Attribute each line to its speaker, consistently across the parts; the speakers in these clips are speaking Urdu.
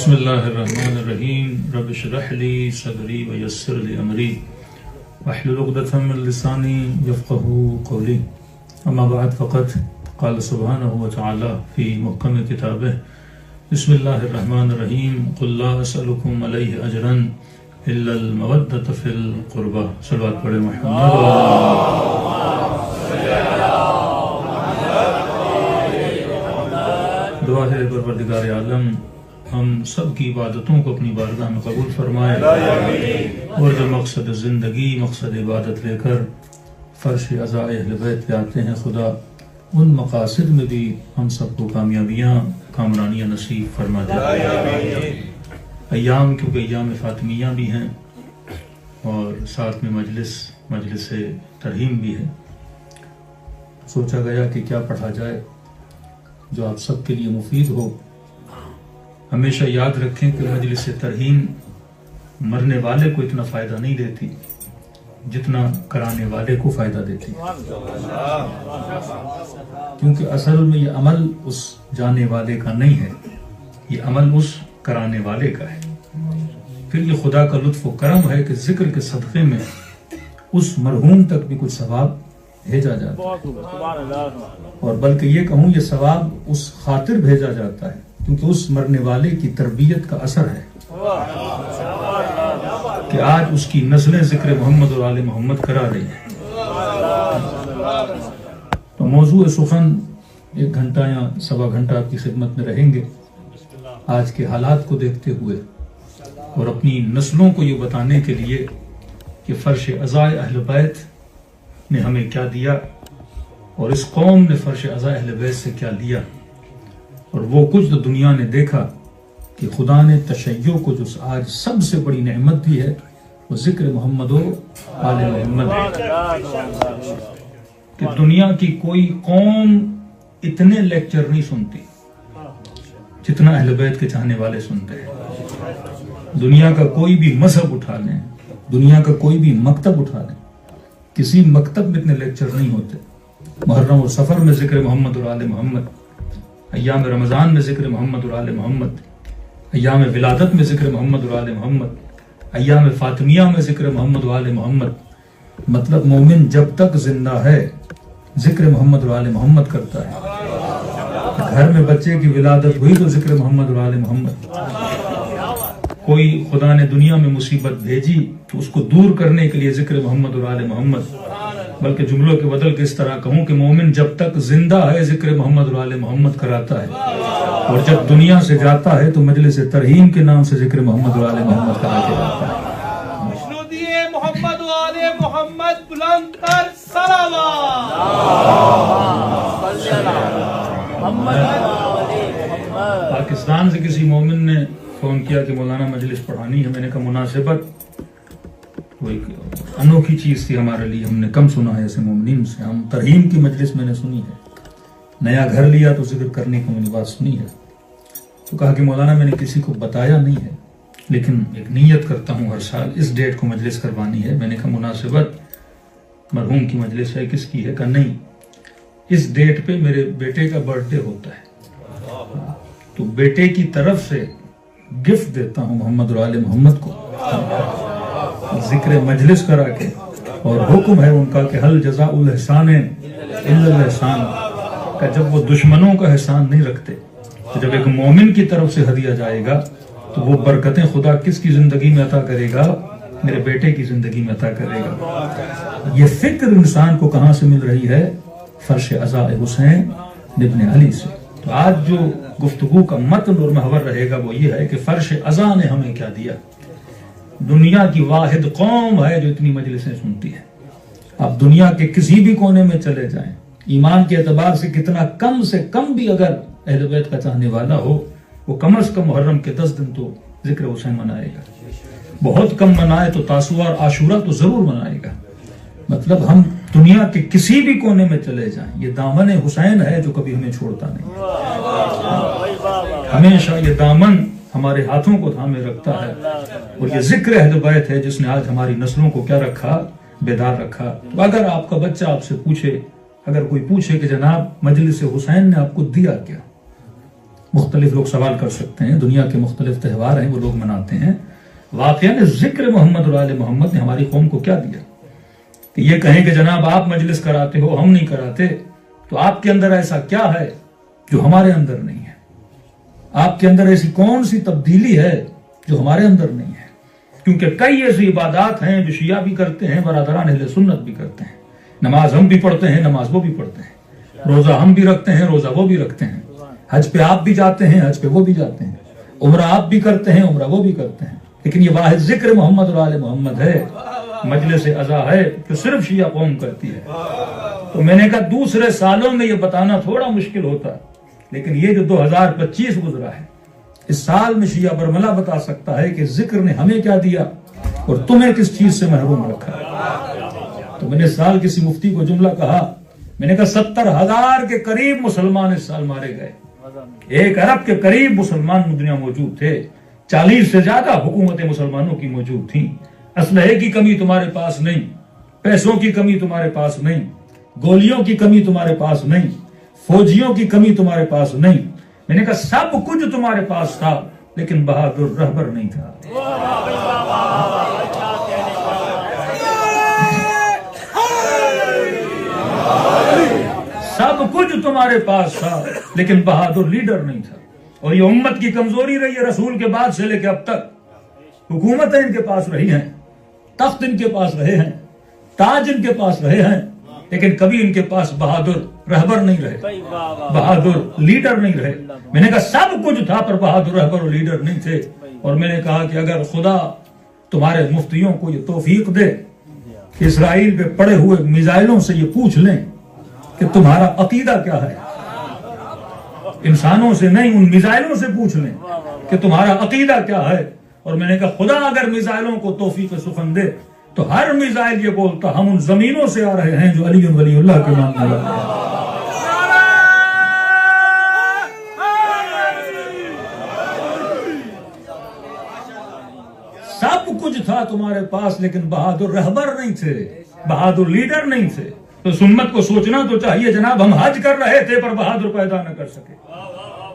Speaker 1: بسم اللہ الرحمن الرحیم رب اشرح لی صدری ویسر لی امری واحلل عقدۃ من لسانی یفقهوا قولی اما بعد فقط قال سبحانہ وتعالی فی محکم کتابہ بسم اللہ الرحمن الرحیم قل لا اسألکم علیہ اجرا الا المودۃ فی القربى. صلوات پڑھیں محمد. دعا ہے پروردگار عالم ہم سب کی عبادتوں کو اپنی بارگاہ میں قبول فرمائے اور جو مقصد زندگی مقصد عبادت لے کر فرش عزاء اہل بیت پہ آتے ہیں، خدا ان مقاصد میں بھی ہم سب کو کامیابیاں کامرانیاں نصیب فرما دے. ایام کیونکہ ایام فاطمیہ بھی ہیں اور ساتھ میں مجلس ترحیم بھی ہے، سوچا گیا کہ کیا پڑھا جائے جو آپ سب کے لیے مفید ہو. ہمیشہ یاد رکھیں کہ مجلس ترحیم مرنے والے کو اتنا فائدہ نہیں دیتی جتنا کرانے والے کو فائدہ دیتی، کیونکہ اصل میں یہ عمل اس جانے والے کا نہیں ہے، یہ عمل اس کرانے والے کا ہے. پھر یہ خدا کا لطف و کرم ہے کہ ذکر کے صدقے میں اس مرحوم تک بھی کچھ ثواب بھیجا جاتا ہے، اور بلکہ یہ کہوں یہ ثواب اس خاطر بھیجا جاتا ہے کیونکہ اس مرنے والے کی تربیت کا اثر ہے کہ آج اس کی نسلیں ذکر محمد اور آل محمد کرا رہی ہیں. تو موضوع سخن 1 گھنٹہ یا سوا گھنٹہ آپ کی خدمت میں رہیں گے، آج کے حالات کو دیکھتے ہوئے اور اپنی نسلوں کو یہ بتانے کے لیے کہ فرش عزاء اہل بیت نے ہمیں کیا دیا اور اس قوم نے فرش عزاء اہل بیت سے کیا لیا، اور وہ کچھ جو دنیا نے دیکھا کہ خدا نے تشیع کو جو آج سب سے بڑی نعمت دی ہے وہ ذکر محمد و آل محمد ہے. کہ دنیا کی کوئی قوم اتنے لیکچر نہیں سنتی جتنا اہل بیت کے چاہنے والے سنتے ہیں. دنیا کا کوئی بھی مذہب اٹھا لیں، دنیا کا کوئی بھی مکتب اٹھا لیں، کسی مکتب میں اتنے لیکچر نہیں ہوتے. محرم اور سفر میں ذکر محمد اور آل محمد، ایام رمضان میں ذکر محمد اور آل محمد، ایام ولادت میں ذکر محمد اور آل محمد، ایام فاطمیہ میں ذکر محمد اور آل محمد. مطلب مومن جب تک زندہ ہے ذکر محمد اور آل محمد کرتا ہے. گھر میں بچے کی ولادت ہوئی تو ذکر محمد اور آل محمد. کوئی خدا نے دنیا میں مصیبت بھیجی تو اس کو دور کرنے کے لیے ذکر محمد اور آل محمد. بلکہ جملوں کے بدل کے اس طرح کہوں کہ مومن جب تک زندہ ہے ذکر محمد اور آل محمد کراتا ہے، اور جب دنیا سے جاتا ہے تو مجلس ترحیم کے نام سے ذکر محمد اور آل محمد کرا کے جاتا ہے.
Speaker 2: محمد و آل محمد بلند کر صلوات.
Speaker 1: پاکستان سے کسی مومن نے فون کیا کہ مولانا مجلس پڑھانی ہے. میں نے کہا مناسبت وہ ایک انوکھی چیز تھی ہمارے لیے، ہم نے کم سنا ہے ایسے مومنین سے. ہم ترحیم کی مجلس میں نے سنی ہے، نیا گھر لیا تو ذکر کرنے کی میں نے بات سنی ہے. تو کہا کہ مولانا میں نے کسی کو بتایا نہیں ہے لیکن ایک نیت کرتا ہوں ہر سال اس ڈیٹ کو مجلس کروانی ہے. میں نے کہا مناسبت مرحوم کی مجلس ہے، کس کی ہے؟ کہا نہیں، اس ڈیٹ پہ میرے بیٹے کا برتھ ڈے ہوتا ہے تو بیٹے کی طرف سے گفٹ دیتا ہوں محمد اور آل محمد کو ذکر مجلس کرا کے، اور حکم ہے ان کا کہ حل جزاء الاحسان الا الاحسان. کہ جب وہ دشمنوں کا احسان نہیں رکھتے تو جب ایک مومن کی طرف سے ہدیہ جائے گا تو وہ برکتیں خدا کس کی زندگی میں عطا کرے گا؟ میرے بیٹے کی زندگی میں عطا کرے گا. یہ فکر انسان کو کہاں سے مل رہی ہے؟ فرش عزاء حسین ابن علی سے. تو آج جو گفتگو کا متن اور محور رہے گا وہ یہ ہے کہ فرش عزاء نے ہمیں کیا دیا. دنیا کی واحد قوم ہے جو اتنی مجلسیں سنتی ہے. آپ دنیا کے کسی بھی کونے میں چلے جائیں، ایمان کے اعتبار سے کتنا کم سے کم بھی اگر اہل بیت کا چاہنے والا ہو وہ کم از کم محرم کے 10 دن تو ذکر حسین منائے گا. بہت کم منائے تو تاسوعہ اور عاشورہ تو ضرور منائے گا. مطلب ہم دنیا کے کسی بھی کونے میں چلے جائیں، یہ دامن حسین ہے جو کبھی ہمیں چھوڑتا نہیں. ہمیشہ یہ دامن ہمارے ہاتھوں کو تھامے رکھتا ہے، اور یہ ذکر اہل بیت ہے جس نے آج ہماری نسلوں کو کیا رکھا؟ بیدار رکھا. تو اگر آپ کا بچہ آپ سے پوچھے، اگر کوئی پوچھے کہ جناب مجلس حسین نے آپ کو دیا کیا، مختلف لوگ سوال کر سکتے ہیں، دنیا کے مختلف تہوار ہیں وہ لوگ مناتے ہیں، واقعہ ذکر محمد اور آل محمد نے ہماری قوم کو کیا دیا کہ یہ کہیں کہ جناب آپ مجلس کراتے ہو ہم نہیں کراتے، تو آپ کے اندر ایسا کیا ہے جو ہمارے اندر نہیں ہے؟ آپ کے اندر ایسی کون سی تبدیلی ہے جو ہمارے اندر نہیں ہے؟ کیونکہ کئی ایسی عبادات ہیں جو شیعہ بھی کرتے ہیں، برادران اہل سنت بھی کرتے ہیں، نماز ہم بھی پڑھتے ہیں، نماز وہ بھی پڑھتے ہیں، روزہ ہم بھی رکھتے ہیں، روزہ وہ بھی رکھتے ہیں، حج پہ آپ بھی جاتے ہیں، حج پہ وہ بھی جاتے ہیں، عمرہ آپ بھی کرتے ہیں، عمرہ وہ بھی کرتے ہیں، لیکن یہ واحد ذکر محمد اور آل محمد ہے، مجلس عزا ہے جو صرف شیعہ قوم کرتی ہے۔ تو میں نے کہا دوسرے سالوں میں یہ بتانا تھوڑا مشکل ہوتا، لیکن یہ جو 2025 گزرا ہے، اس سال میں شیعہ برملا بتا سکتا ہے کہ ذکر نے ہمیں کیا دیا اور تمہیں کس چیز سے محروم رکھا ہے۔ تو میں نے اس سال کسی مفتی کو جملہ کہا، میں نے کہا 70,000 کے قریب مسلمان اس سال مارے گئے، 1 ارب کے قریب مسلمان دنیا موجود تھے، 40 سے زیادہ حکومتیں مسلمانوں کی موجود تھیں، اسلحے کی کمی تمہارے پاس نہیں، پیسوں کی کمی تمہارے پاس نہیں، گولیوں کی کمی تمہارے پاس نہیں، فوجیوں کی کمی تمہارے پاس نہیں، میں نے کہا سب کچھ تمہارے پاس تھا لیکن بہادر رہبر نہیں تھا۔ سب کچھ تمہارے پاس تھا لیکن بہادر لیڈر نہیں تھا، اور یہ امت کی کمزوری رہی ہے رسول کے بعد سے لے کے اب تک۔ حکومتیں ان کے پاس رہی ہیں، تخت ان کے پاس رہے ہیں، تاج ان کے پاس رہے ہیں، لیکن کبھی ان کے پاس بہادر رہبر نہیں رہے، بہادر لیڈر نہیں رہے۔ میں نے کہا سب کچھ تھا پر بہادر رہبر اور لیڈر نہیں تھے، اور میں نے کہا کہ اگر خدا تمہارے مفتیوں کو یہ توفیق دے کہ اسرائیل پہ پڑے ہوئے میزائلوں سے یہ پوچھ لیں کہ تمہارا عقیدہ کیا ہے، انسانوں سے نہیں ان میزائلوں سے پوچھ لیں کہ تمہارا عقیدہ کیا ہے، اور میں نے کہا خدا اگر میزائلوں کو توفیق سخن دے تو ہر میزائل یہ بولتا ہم ان زمینوں سے آ رہے ہیں جو علی ولی اللہ کے ماننے والے ہیں۔ سب کچھ تھا تمہارے پاس لیکن بہادر رہبر نہیں تھے، بہادر لیڈر نہیں تھے۔ تو سمت کو سوچنا تو چاہیے جناب، ہم حج کر رہے تھے پر بہادر پیدا نہ کر سکے،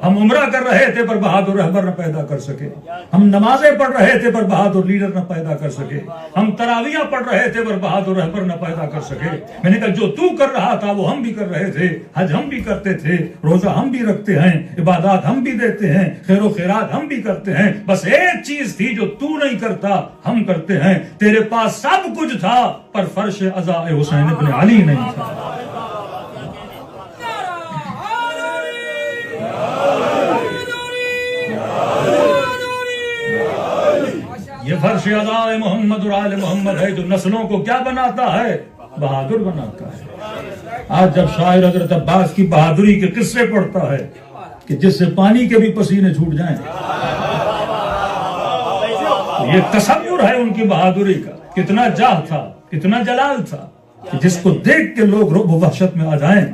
Speaker 1: ہم عمرہ کر رہے تھے پر بہادر رہبر نہ پیدا کر سکے، ہم نمازیں پڑھ رہے تھے پر بہادر لیڈر نہ پیدا کر سکے، ہم تراویح پڑھ رہے تھے پر بہادر رہبر نہ پیدا کر سکے۔ میں نے کہا جو تو کر رہا تھا وہ ہم بھی کر رہے تھے، حج ہم بھی کرتے تھے، روزہ ہم بھی رکھتے ہیں، عبادات ہم بھی دیتے ہیں، خیر و خیرات ہم بھی کرتے ہیں، بس ایک چیز تھی جو تو نہیں کرتا ہم کرتے ہیں۔ تیرے پاس سب کچھ تھا پر فرش عزا حسین ابن علی نہیں تھا۔ یہ فرش عزا محمد اور آل محمد ہے جو نسلوں کو کیا بناتا ہے؟ بہادر بناتا ہے۔ آج جب شاعر حضرت عباس کی بہادری کے قصے پڑھتا ہے کہ جس سے پانی کے بھی پسینے چھوٹ جائیں، یہ تصور ہے ان کی بہادری کا، کتنا جاہ تھا، کتنا جلال تھا کہ جس کو دیکھ کے لوگ رعب و وحشت میں آ جائیں۔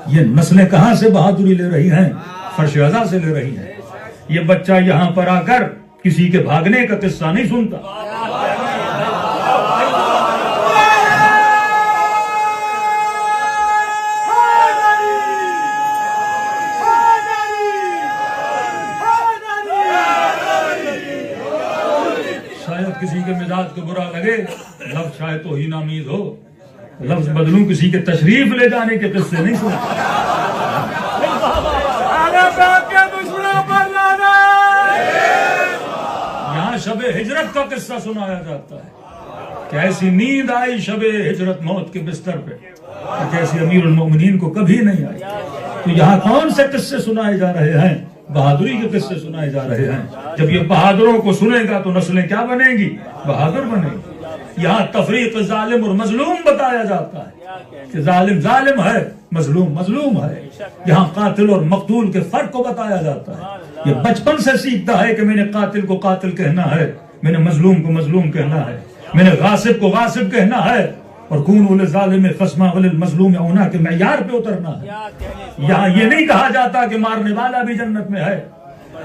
Speaker 1: یہ نسلیں کہاں سے بہادری لے رہی ہیں؟ فرش عزا سے لے رہی ہیں۔ یہ بچہ یہاں پر آ کر کسی کے بھاگنے کا قصہ نہیں سنتا، شاید کسی کے مزاج کو برا لگے، لفظ شاید توہین آمیز ہو، لفظ بدلوں کسی کے تشریف لے جانے کے قصے نہیں سنتا۔ یہاں شب ہجرت کا قصہ سنایا جاتا ہے کہ ایسی نیند آئی شب ہجرت موت کے بستر پہ جیسی امیر المومنین کو کبھی نہیں آئی۔ تو یہاں کون سے قصے سنائے جا رہے ہیں؟ بہادری کے قصے سنائے جا رہے ہیں۔ جب یہ بہادروں کو سنے گا تو نسلیں کیا بنیں گی؟ بہادر بنیں گی۔ یہاں تفریق ظالم اور مظلوم بتایا جاتا ہے کہ ظالم ظالم ہے، مظلوم مظلوم ہے۔ یہاں قاتل اور مقتول کے فرق کو بتایا جاتا ہے۔ یہ بچپن سے سیکھتا ہے کہ میں نے قاتل کو قاتل کہنا ہے، میں نے مظلوم کو مظلوم کہنا ہے، میں نے غاصب کو غاصب کہنا ہے، اور کونوا للظالم خصما وللمظلوم عونا کے معیار پہ اترنا ہے۔ یہاں یہ نہیں کہا جاتا کہ مارنے والا بھی جنت میں ہے،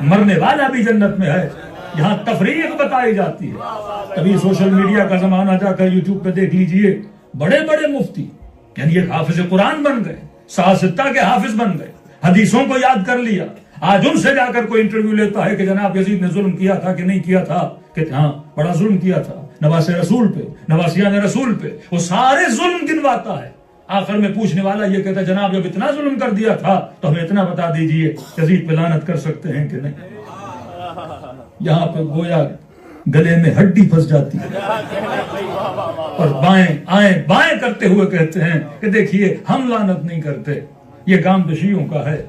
Speaker 1: مرنے والا بھی جنت میں ہے۔ یہاں تفریق بتائی جاتی ہے۔ کبھی سوشل میڈیا کا زمانہ جا کر یوٹیوب پہ دیکھ لیجئے، بڑے بڑے مفتی یعنی ایک حافظ قرآن بن گئے، ساستہ کے حافظ بن گئے، حدیثوں کو یاد کر لیا، آج ان سے جا کر کوئی انٹرویو لیتا ہے کہ جناب یزید نے ظلم کیا تھا کہ نہیں کیا تھا، کہ ہاں بڑا ظلم کیا تھا نواس رسول پہ، نواسیان رسول پہ، وہ سارے ظلم گنواتا ہے۔ آخر میں پوچھنے والا یہ کہتا ہے جناب جب اتنا ظلم کر دیا تھا تو ہمیں اتنا بتا دیجئے یزید پہ لعنت کر سکتے ہیں کہ نہیں؟ یہاں پہ گویا گلے میں ہڈی پھنس جاتی ہے اور بائیں کرتے ہوئے کہتے ہیں کہ دیکھیے ہم لعنت نہیں کرتے، یہ کام تو شیعوں کا ہے،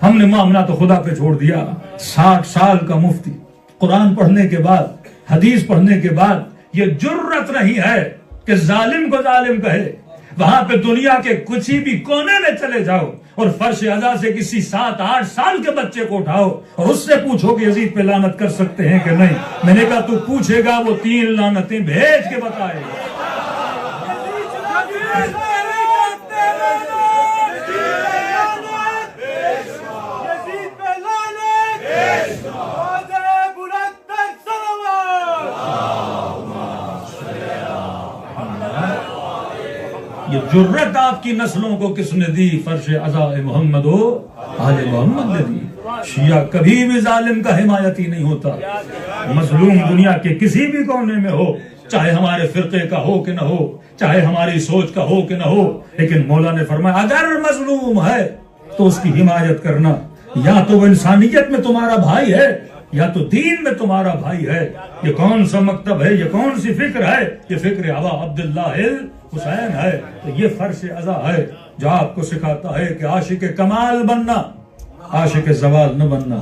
Speaker 1: ہم نے معاملہ تو خدا پہ چھوڑ دیا۔ 60 سال کا مفتی قرآن پڑھنے کے بعد، حدیث پڑھنے کے بعد یہ جرت نہیں ہے کہ ظالم کو ظالم کہے۔ وہاں پہ دنیا کے کسی بھی کونے میں چلے جاؤ اور فرش عزا سے کسی 7-8 سال کے بچے کو اٹھاؤ اور اس سے پوچھو کہ یزید پہ لعنت کر سکتے ہیں کہ نہیں، میں نے کہا تو پوچھے گا وہ 3 لعنتیں بھیج کے بتائے گا۔ یہ جرت آپ کی نسلوں کو کس نے دی؟ فرش عزا محمد و آل محمد نے دی۔ شیعہ کبھی بھی ظالم کا حمایتی نہیں ہوتا، مظلوم دنیا کے کسی بھی کونے میں ہو، چاہے ہمارے فرقے کا ہو کہ نہ ہو، چاہے ہماری سوچ کا ہو کہ نہ ہو، لیکن مولا نے فرمایا اگر مظلوم ہے تو اس کی حمایت کرنا، یا تو وہ انسانیت میں تمہارا بھائی ہے یا تو دین میں تمہارا بھائی ہے۔ یہ کون سا مکتب ہے، یہ کون سی فکر ہے؟ یہ فکر ابا عبداللہ حسین ہے۔ تو یہ فرش عزا ہے جو آپ کو سکھاتا ہے کہ عاشق کمال بننا، عاشق زوال نہ بننا۔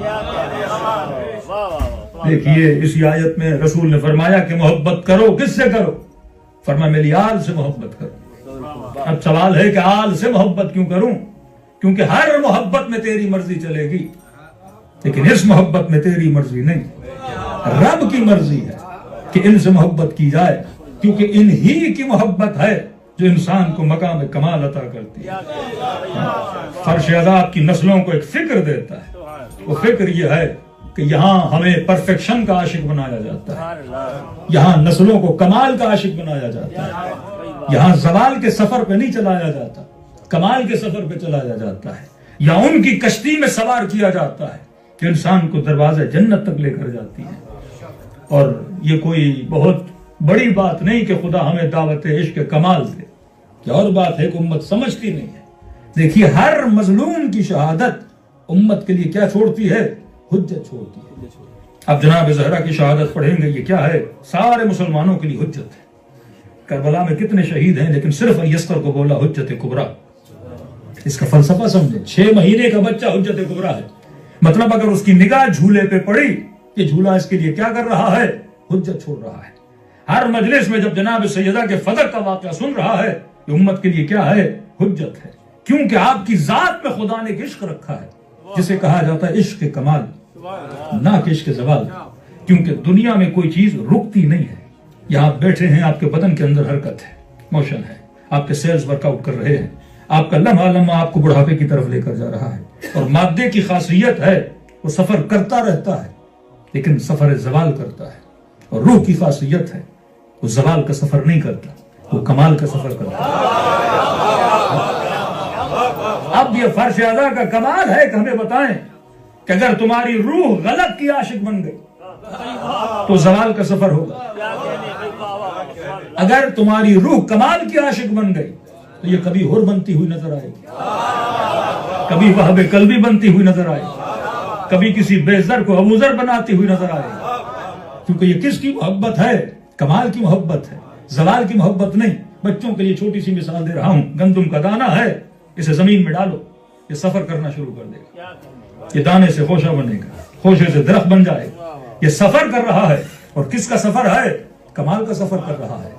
Speaker 1: دیکھیے اسی آیت میں رسول نے فرمایا کہ محبت کرو، کس سے کرو؟ فرمایا میری آل سے محبت کرو۔ اب سوال ہے کہ آل سے محبت کیوں کروں؟ کیونکہ ہر محبت میں تیری مرضی چلے گی، لیکن اس محبت میں تیری مرضی نہیں، رب کی مرضی ہے کہ ان سے محبت کی جائے، کیونکہ انہی کی محبت ہے جو انسان کو مقام کمال عطا کرتی ہے۔ فرش عزا آپ کی نسلوں کو ایک فکر دیتا ہے، وہ فکر یہ ہے کہ یہاں ہمیں پرفیکشن کا عاشق بنایا جاتا ہے، یہاں نسلوں کو کمال کا عاشق بنایا جاتا ہے، یہاں زوال کے سفر پہ نہیں چلایا جاتا، کمال کے سفر پہ چلایا جاتا ہے، یا ان کی کشتی میں سوار کیا جاتا ہے کہ انسان کو دروازے جنت تک لے کر جاتی ہے۔ اور یہ کوئی بہت بڑی بات نہیں کہ خدا ہمیں دعوت عشق کمال دے، یہ اور بات ہے کہ امت سمجھتی نہیں ہے۔ دیکھیے ہر مظلوم کی شہادت امت کے لیے کیا چھوڑتی ہے؟ حجت چھوڑتی ہے۔ اب جناب زہرا کی شہادت پڑھیں گے، یہ کیا ہے؟ سارے مسلمانوں کے لیے حجت ہے۔ کربلا میں کتنے شہید ہیں لیکن صرف الیسر کو بولا حجت کبریٰ۔ اس کا فلسفہ سمجھیں، 6 مہینے کا بچہ حجت کبریٰ ہے، مطلب اگر اس کی نگاہ جھولے پہ پڑی، یہ جھولا اس کے لیے کیا کر رہا ہے؟ حجت چھوڑ رہا ہے۔ ہر مجلس میں جب جناب سیدہ کے فدق کا واقعہ سن رہا ہے، یہ امت کے لیے کیا ہے؟ حجت ہے، کیونکہ آپ کی ذات میں خدا نے ایک عشق رکھا ہے جسے کہا جاتا ہے عشق کمال، نہ کہ عشق زوال، کیونکہ دنیا میں کوئی چیز رکتی نہیں ہے۔ یہاں آپ بیٹھے ہیں، آپ کے بدن کے اندر حرکت ہے، موشن ہے، آپ کے سیلز ورک آؤٹ کر رہے ہیں، آپ کا لمحہ لمحہ آپ کو بڑھاپے کی طرف لے کر جا رہا ہے، اور مادے کی خاصیت ہے وہ سفر کرتا رہتا ہے لیکن سفر زوال کرتا ہے، اور روح کی خاصیت ہے وہ زوال کا سفر نہیں کرتا، وہ کمال کا سفر کرتا ہے۔ اب یہ فرش عزا کا کمال ہے کہ ہمیں بتائیں کہ اگر تمہاری روح غلط کی عاشق بن گئی تو زوال کا سفر ہوگا، اگر تمہاری روح کمال کی عاشق بن گئی تو یہ کبھی ہور بنتی ہوئی نظر آئے گی، کبھی وہب قلبی بنتی ہوئی نظر آئے گی، کبھی کسی بے زر کو ابو ذر بناتی ہوئی نظر آئے گی، کیونکہ یہ کس کی محبت ہے؟ کمال کی محبت ہے، زوال کی محبت نہیں۔ بچوں کے لیے چھوٹی سی مثال دے رہا ہوں، گندم کا دانہ ہے، اسے زمین میں ڈالو، یہ سفر کرنا شروع کر دے گا، یہ دانے سے خوشہ بنے گا، خوشے سے درخت بن جائے گا، یہ سفر کر رہا ہے، اور کس کا سفر ہے؟ کمال کا سفر کر رہا ہے۔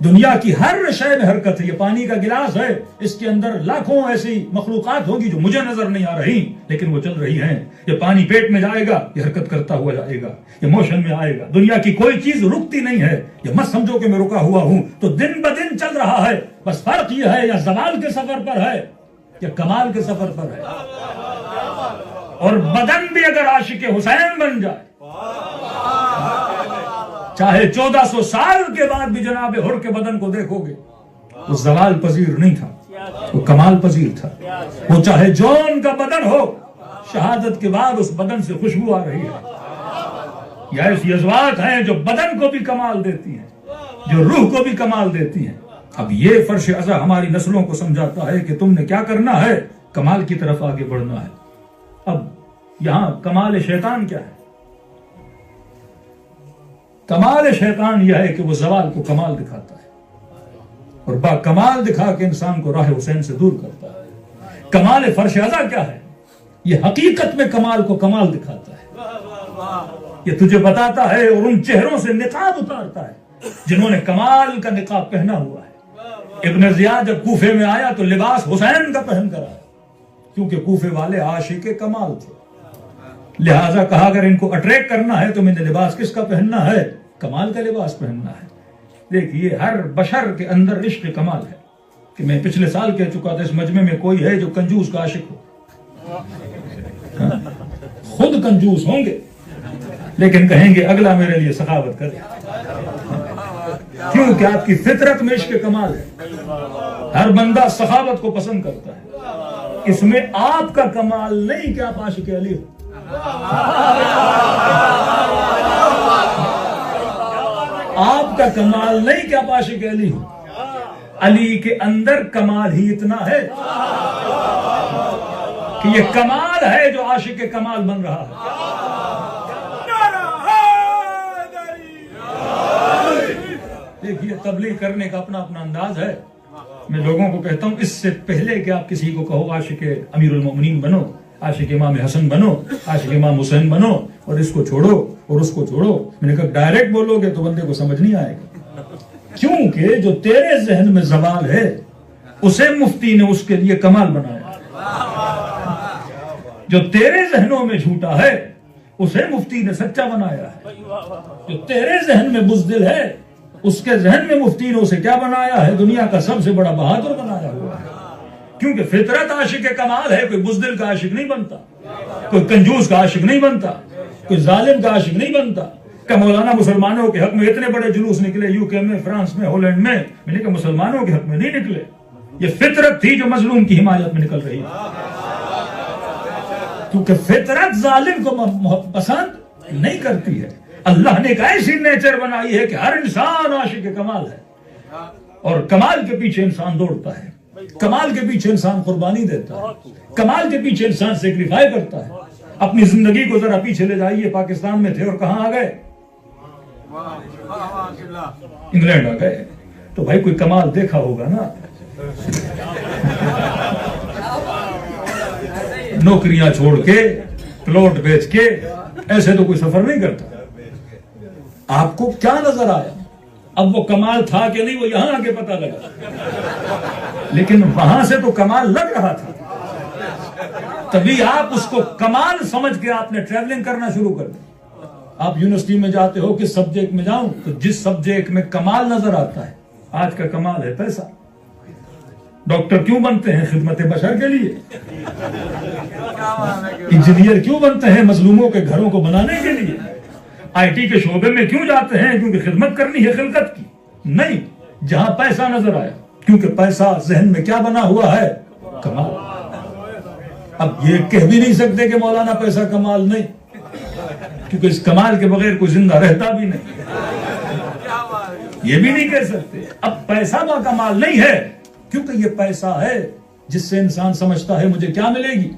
Speaker 1: دنیا کی ہر شے میں حرکت ہے، یہ پانی کا گلاس ہے، اس کے اندر لاکھوں ایسی مخلوقات ہوگی جو مجھے نظر نہیں آ رہی لیکن وہ چل رہی ہیں۔ یہ پانی پیٹ میں جائے گا، یہ حرکت کرتا ہوا جائے گا، یہ موشن میں آئے گا۔ دنیا کی کوئی چیز رکتی نہیں ہے، یہ مت سمجھو کہ میں رکا ہوا ہوں، تو دن بدن چل رہا ہے، بس فرق یہ ہے یا زوال کے سفر پر ہے یا کمال کے سفر پر ہے۔ اور بدن بھی اگر عاشق حسین بن جائے، چاہے 1400 سال کے بعد بھی جناب حر کے بدن کو دیکھو گے، وہ زوال پذیر نہیں تھا، وہ کمال پذیر تھا۔ وہ چاہے جون کا بدن ہو، شہادت کے بعد اس بدن سے خوشبو آ رہی ہے. یہ ایسی ازواج ہیں جو بدن کو بھی کمال دیتی ہیں، جو روح کو بھی کمال دیتی ہیں. اب یہ فرش ازا ہماری نسلوں کو سمجھاتا ہے کہ تم نے کیا کرنا ہے، کمال کی طرف آگے بڑھنا ہے. اب یہاں کمال شیطان کیا ہے؟ کمال شیطان یہ ہے کہ وہ زوال کو کمال دکھاتا ہے اور با کمال دکھا کے انسان کو راہ حسین سے دور کرتا ہے. کمال فرش ازا کیا ہے؟ یہ حقیقت میں کمال کو کمال دکھاتا ہے. یہ تجھے بتاتا ہے اور ان چہروں سے نقاب اتارتا ہے جنہوں نے کمال کا نقاب پہنا ہوا ہے. ابن زیاد جب کوفے میں آیا تو لباس حسین کا پہن کر آیا، کیونکہ کوفے والے عاشق کمال تھے. لہٰذا کہا اگر ان کو اٹریکٹ کرنا ہے تو میں نے لباس کس کا پہننا ہے؟ کمال کا لباس پہننا ہے. دیکھیے ہر بشر کے اندر عشق کمال ہے. کہ میں پچھلے سال کہہ چکا تھا اس مجمع میں کوئی ہے جو کنجوس کا عاشق ہو؟ خود کنجوس ہوں گے لیکن کہیں گے اگلا میرے لیے سخاوت کرے. کیونکہ آپ کی فطرت میں عشق کمال ہے. ہر بندہ سخاوت کو پسند کرتا ہے. اس میں آپ کا کمال نہیں کہ آپ عاشق علی ہو. آپ کا کمال نہیں کہ آپ عاشق علی ہو. علی کے اندر کمال ہی اتنا ہے کہ یہ کمال ہے جو عاشق کمال بن رہا ہے. دیکھیے تبلیغ کرنے کا اپنا اپنا انداز ہے. میں لوگوں کو کہتا ہوں اس سے پہلے کہ آپ کسی کو کہو عاشق امیر المومنین بنو، عاشق امام حسن بنو، عاشق امام حسین بنو اور اس کو چھوڑو اور اس کو چھوڑو، میں نے کہا ڈائریکٹ بولو گے تو بندے کو سمجھ نہیں آئے گا. کیونکہ جو تیرے ذہن میں زوال ہے اسے مفتی نے اس کے لیے کمال بنایا. جو تیرے ذہنوں میں جھوٹا ہے اسے مفتی نے سچا بنایا ہے. جو تیرے ذہن میں بزدل ہے اس کے ذہن میں مفتی نے اسے کیا بنایا ہے؟ دنیا کا سب سے بڑا بہادر بنایا ہوا ہے. کیونکہ فطرت عاشق کمال ہے. کوئی بزدل کا عاشق نہیں بنتا، کوئی کنجوس کا عاشق نہیں بنتا، کوئی ظالم کا عاشق نہیں بنتا. کہ مولانا مسلمانوں کے حق میں اتنے بڑے جلوس نکلے یو کے میں، فرانس میں، ہالینڈ میں نے کہا مسلمانوں کے حق میں نہیں نکلے. یہ فطرت تھی جو مظلوم کی حمایت میں نکل رہی ہے. کیونکہ فطرت ظالم کو پسند نہیں کرتی ہے. اللہ نے ایک ایسی نیچر بنائی ہے کہ ہر انسان عاشق کمال ہے اور کمال کے پیچھے انسان دوڑتا ہے. کمال کے پیچھے انسان قربانی دیتا ہے. کمال کے پیچھے انسان سیکریفائی کرتا ہے. اپنی زندگی کو ذرا پیچھے لے جائیے. پاکستان میں تھے اور کہاں آ گئے؟ انگلینڈ آ گئے. تو بھائی کوئی کمال دیکھا ہوگا نا. نوکریاں چھوڑ کے پلاٹ بیچ کے ایسے تو کوئی سفر نہیں کرتا. آپ کو کیا نظر آیا؟ اب وہ کمال تھا کہ نہیں وہ یہاں آ کے پتہ لگا، لیکن وہاں سے تو کمال لگ رہا تھا. تبھی آپ اس کو کمال سمجھ کے آپ نے ٹریولنگ کرنا شروع کر دی. آپ یونیورسٹی میں جاتے ہو کس سبجیکٹ میں جاؤں تو جس سبجیکٹ میں کمال نظر آتا ہے. آج کا کمال ہے پیسہ. ڈاکٹر کیوں بنتے ہیں؟ خدمت بشر کے لیے. انجینئر کیوں بنتے ہیں؟ مظلوموں کے گھروں کو بنانے کے لیے. آئی ٹی کے شعبے میں کیوں جاتے ہیں؟ کیونکہ خدمت کرنی ہے خلقت کی. نہیں، جہاں پیسہ نظر آیا. کیونکہ پیسہ ذہن میں کیا بنا ہوا ہے؟ کمال. اب یہ کہہ بھی نہیں سکتے کہ مولانا پیسہ کمال نہیں، کیونکہ اس کمال کے بغیر کوئی زندہ رہتا بھی نہیں. یہ بھی نہیں کہہ سکتے اب پیسہ با کمال نہیں ہے، کیونکہ یہ پیسہ ہے جس سے انسان سمجھتا ہے مجھے کیا ملے گی؟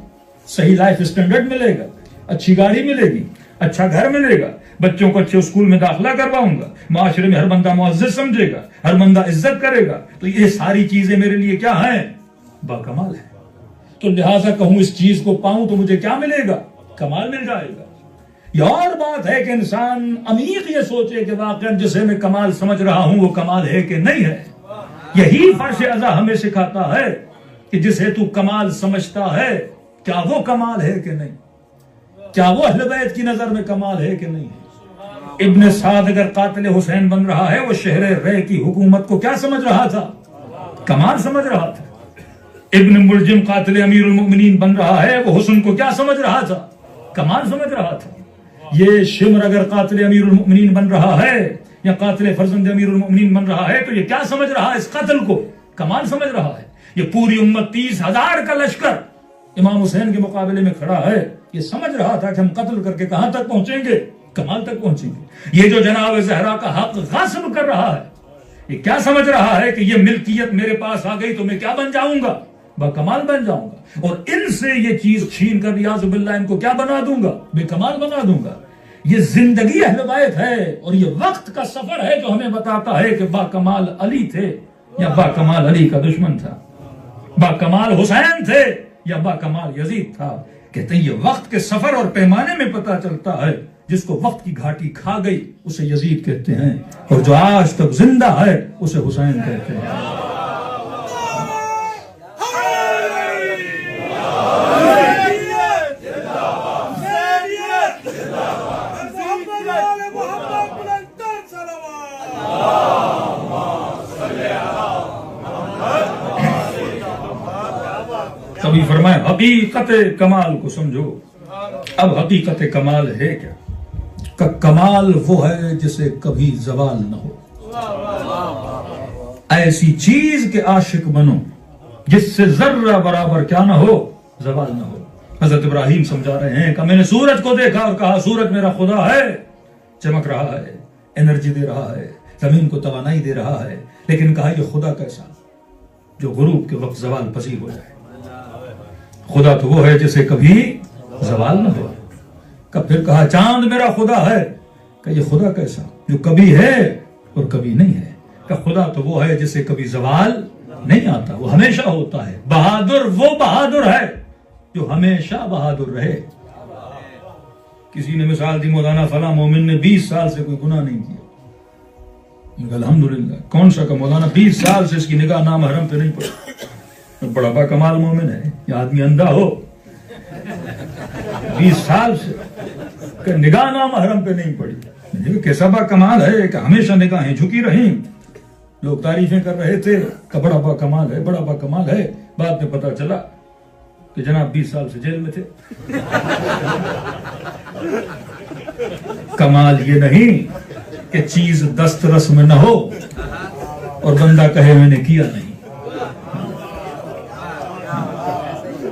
Speaker 1: صحیح لائف اسٹینڈرڈ ملے گا، اچھی گاڑی ملے گی، اچھا گھر ملے گا، بچوں کو اچھے اسکول میں داخلہ کرواؤں گا، معاشرے میں ہر بندہ معزز سمجھے گا، ہر بندہ عزت کرے گا. تو یہ ساری چیزیں میرے لیے کیا ہیں؟ باکمال ہے. تو لہٰذا کہوں اس چیز کو پاؤں تو مجھے کیا ملے گا؟ کمال مل جائے گا. یہ اور بات ہے کہ انسان عمیق یہ سوچے کہ واقعا جسے میں کمال سمجھ رہا ہوں وہ کمال ہے کہ نہیں ہے. یہی فرش ازا ہمیں سکھاتا ہے کہ جسے تو کمال سمجھتا ہے کیا وہ کمال ہے کہ نہیں، کیا وہ اہل بیت کی نظر میں کمال ہے کہ نہیں. ابن سعد اگر قاتل حسین بن رہا ہے وہ شہر رے کی حکومت کو کیا سمجھ رہا تھا؟ کمال سمجھ رہا تھا. ابن ملجم قاتل امیر المؤمنین بن رہا ہے وہ حسن کو کیا سمجھ رہا تھا؟ کمال سمجھ رہا تھا. یہ شمر اگر قاتل امیر المؤمنین بن رہا ہے یا قاتل فرزند امیر المؤمنین بن رہا ہے تو یہ کیا سمجھ رہا ہے؟ اس قتل کو کمال سمجھ رہا ہے. یہ پوری امت 30,000 کا لشکر امام حسین کے مقابلے میں کھڑا ہے، یہ سمجھ رہا تھا کہ ہم قتل کر کے کہاں تک پہنچیں گے؟ کمال تک پہنچیں گے. یہ جو جناب زہرا کا حق غصب کر رہا ہے، یہ کیا سمجھ رہا ہے کہ یہ ملکیت میرے پاس آ گئی تو میں کیا بن جاؤں گا؟ با کمال بن جاؤں گا، اور ان سے یہ چیز چھین کر ریاض باللہ ان کو کیا بنا دوں گا؟ بے کمال بنا دوں گا. یہ زندگی اہل بیت ہے، اور یہ وقت کا سفر ہے جو ہمیں بتاتا ہے کہ با کمال علی تھے یا با کمال علی کا دشمن تھا، با کمال حسین تھے یا با کمال یزید تھا. کہتے ہیں یہ وقت کے سفر اور پیمانے میں پتہ چلتا ہے. جس کو وقت کی گھاٹی کھا گئی اسے یزید کہتے ہیں، اور جو آج تک زندہ ہے اسے حسین کہتے ہیں. کبھی فرمائے حقیقت کمال کو سمجھو. اب حقیقت کمال ہے کیا؟ کہ کمال وہ ہے جسے کبھی زوال نہ ہو. ایسی چیز کے عاشق بنو جس سے ذرہ برابر کیا نہ ہو؟ زوال نہ ہو. حضرت ابراہیم سمجھا رہے ہیں کہ میں نے سورج کو دیکھا اور کہا سورج میرا خدا ہے، چمک رہا ہے، انرجی دے رہا ہے، زمین کو توانائی دے رہا ہے، لیکن کہا یہ خدا کیسا جو غروب کے وقت زوال پذیر ہو جائے. خدا تو وہ ہے جسے کبھی زوال نہ ہو. پھر کہا چاند میرا خدا ہے، کہ یہ خدا کیسا جو کبھی ہے اور کبھی نہیں ہے. کہ خدا تو وہ ہے جسے کبھی زوال نہیں آتا، وہ ہمیشہ ہوتا ہے. بہادر وہ بہادر ہے جو ہمیشہ بہادر رہے. کسی نے مثال دی مولانا فلاں مومن نے 20 سال سے کوئی گناہ نہیں کیا. الحمدللہ. کون سا کہ مولانا 20 سال سے اس کی نگاہ نامحرم پہ نہیں پڑی. بڑا با کمال مومن ہے. یہ آدمی اندھا ہو 20 سال سے کہ نگاہ نامحرم پہ نہیں پڑی. کیسا با کمال ہے کہ ہمیشہ نگاہیں جھکی رہیں. لوگ تعریفیں کر رہے تھے کہ بڑا با کمال ہے، بڑا با کمال ہے. بعد میں پتا چلا کہ جناب 20 سال سے جیل میں تھے. کمال یہ نہیں کہ چیز دسترس میں نہ ہو اور بندہ کہے میں نے کیا نہیں.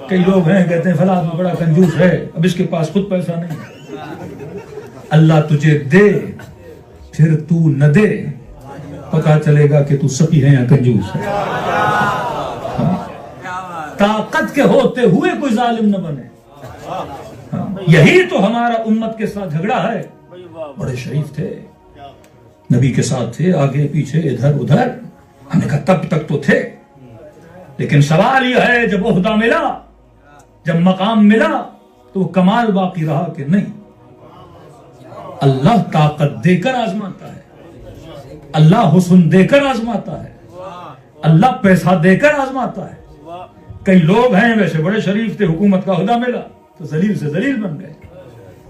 Speaker 1: کئی لوگ ہیں کہتے ہیں فلاں میں بڑا کنجوس ہے، اب اس کے پاس خود پیسہ نہیں ہے. اللہ تجھے دے پھر تو نہ دے، پتا چلے گا کہ تو سخی ہے یا کنجوس ہے. طاقت کے ہوتے ہوئے کوئی ظالم نہ بنے. یہی تو ہمارا امت کے ساتھ جھگڑا ہے. بڑے شریف تھے، نبی کے ساتھ تھے، آگے پیچھے ادھر ادھر. ہم نے کہا تب تک تو تھے، لیکن سوال یہ ہے جب عہدہ ملا، جب مقام ملا تو وہ کمال باقی رہا کہ نہیں. اللہ طاقت دے کر آزماتا ہے، اللہ حسن دے کر آزماتا ہے، اللہ پیسہ دے کر آزماتا ہے. کئی لوگ ہیں ویسے بڑے شریف تھے، حکومت کا عہدہ ملا تو ذلیل سے ذلیل بن گئے.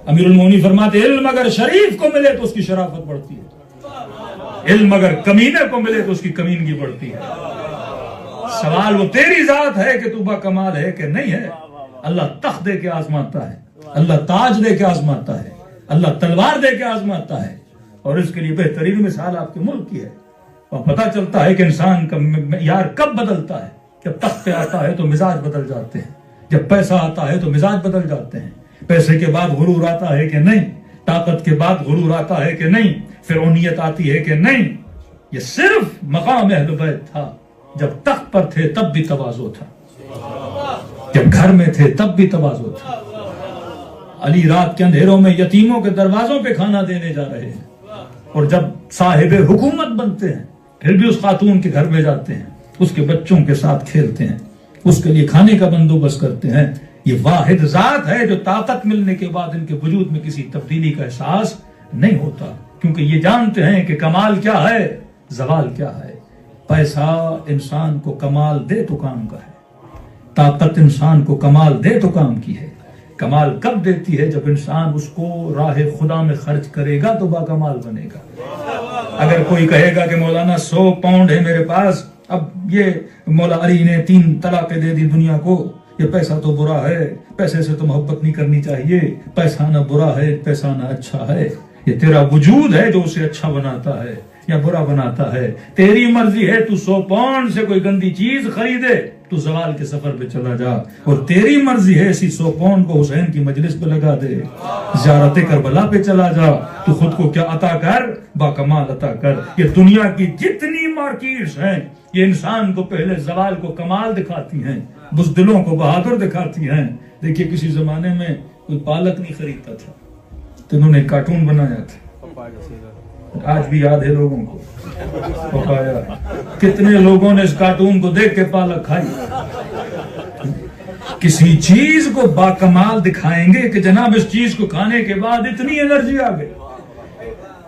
Speaker 1: امیر المومنین فرماتے علم اگر شریف کو ملے تو اس کی شرافت بڑھتی ہے، علم اگر کمینے کو ملے تو اس کی کمینگی بڑھتی ہے. سوال وہ تیری ذات ہے کہ تو با کمال ہے کہ نہیں ہے. اللہ تخت دے کے آزماتا ہے، اللہ تاج دے کے آزماتا ہے، اللہ تلوار دے کے آزماتا ہے. اور اس کے لیے بہترین مثال آپ کے ملک کی ہے. اور پتہ چلتا ہے کہ انسان کا معیار کب بدلتا ہے. جب تخت پہ آتا ہے تو مزاج بدل جاتے ہیں، جب پیسہ آتا ہے تو مزاج بدل جاتے ہیں. پیسے کے بعد غرور آتا ہے کہ نہیں، طاقت کے بعد غرور آتا ہے کہ نہیں، فرعونیت آتی ہے کہ نہیں. یہ صرف مقام اہل بیت تھا. جب تخت پر تھے تب بھی تواضع تھا، جب گھر میں تھے تب بھی تواضع تھا. علی رات کے اندھیروں میں یتیموں کے دروازوں پہ کھانا دینے جا رہے ہیں، اور جب صاحب حکومت بنتے ہیں پھر بھی اس خاتون کے گھر میں جاتے ہیں، اس کے بچوں کے ساتھ کھیلتے ہیں، اس کے لیے کھانے کا بندوبست کرتے ہیں. یہ واحد ذات ہے جو طاقت ملنے کے بعد ان کے وجود میں کسی تبدیلی کا احساس نہیں ہوتا، کیونکہ یہ جانتے ہیں کہ کمال کیا ہے، زوال کیا ہے. پیسہ انسان کو کمال دے تو کام کا ہے، طاقت انسان کو کمال دے تو کام کی ہے. کمال کب دیتی ہے؟ جب انسان اس کو راہ خدا میں خرچ کرے گا تو با کمال بنے گا. اگر کوئی کہے گا کہ مولانا 100 پاؤنڈ ہے میرے پاس، اب یہ مولا علی نے 3 طلاقیں دے دی دنیا کو، یہ پیسہ تو برا ہے، پیسے سے تو محبت نہیں کرنی چاہیے، پیسہ نہ برا ہے، پیسہ نہ اچھا ہے. یہ تیرا وجود ہے جو اسے اچھا بناتا ہے یا برا بناتا ہے. تیری مرضی ہے تو 100 پاؤنڈ سے کوئی گندی چیز خریدے، تو تو زوال کے سفر پہ چلا جا، اور تیری مرضی ہے اسی 100 پاؤنڈ کو حسین کی مجلس پہ لگا دے، زیارت کربلا پہ چلا جا، تو خود کو کیا عطا کر، با کمال عطا کر۔ یہ دنیا کی جتنی مارکیٹس ہیں یہ انسان کو پہلے زوال کو کمال دکھاتی ہیں، بزدلوں کو بہادر دکھاتی ہیں۔ دیکھیے کسی زمانے میں کوئی پالک نہیں خریدتا تھا تو انہوں نے کارٹون بنایا تھا، آج بھی یاد ہے لوگوں کو، پپایا۔ کتنے لوگوں نے اس کارٹون کو دیکھ کے پالک کھائی۔ کسی چیز کو باکمال دکھائیں گے کہ جناب اس چیز کو کھانے کے بعد اتنی انرجی آ گئی۔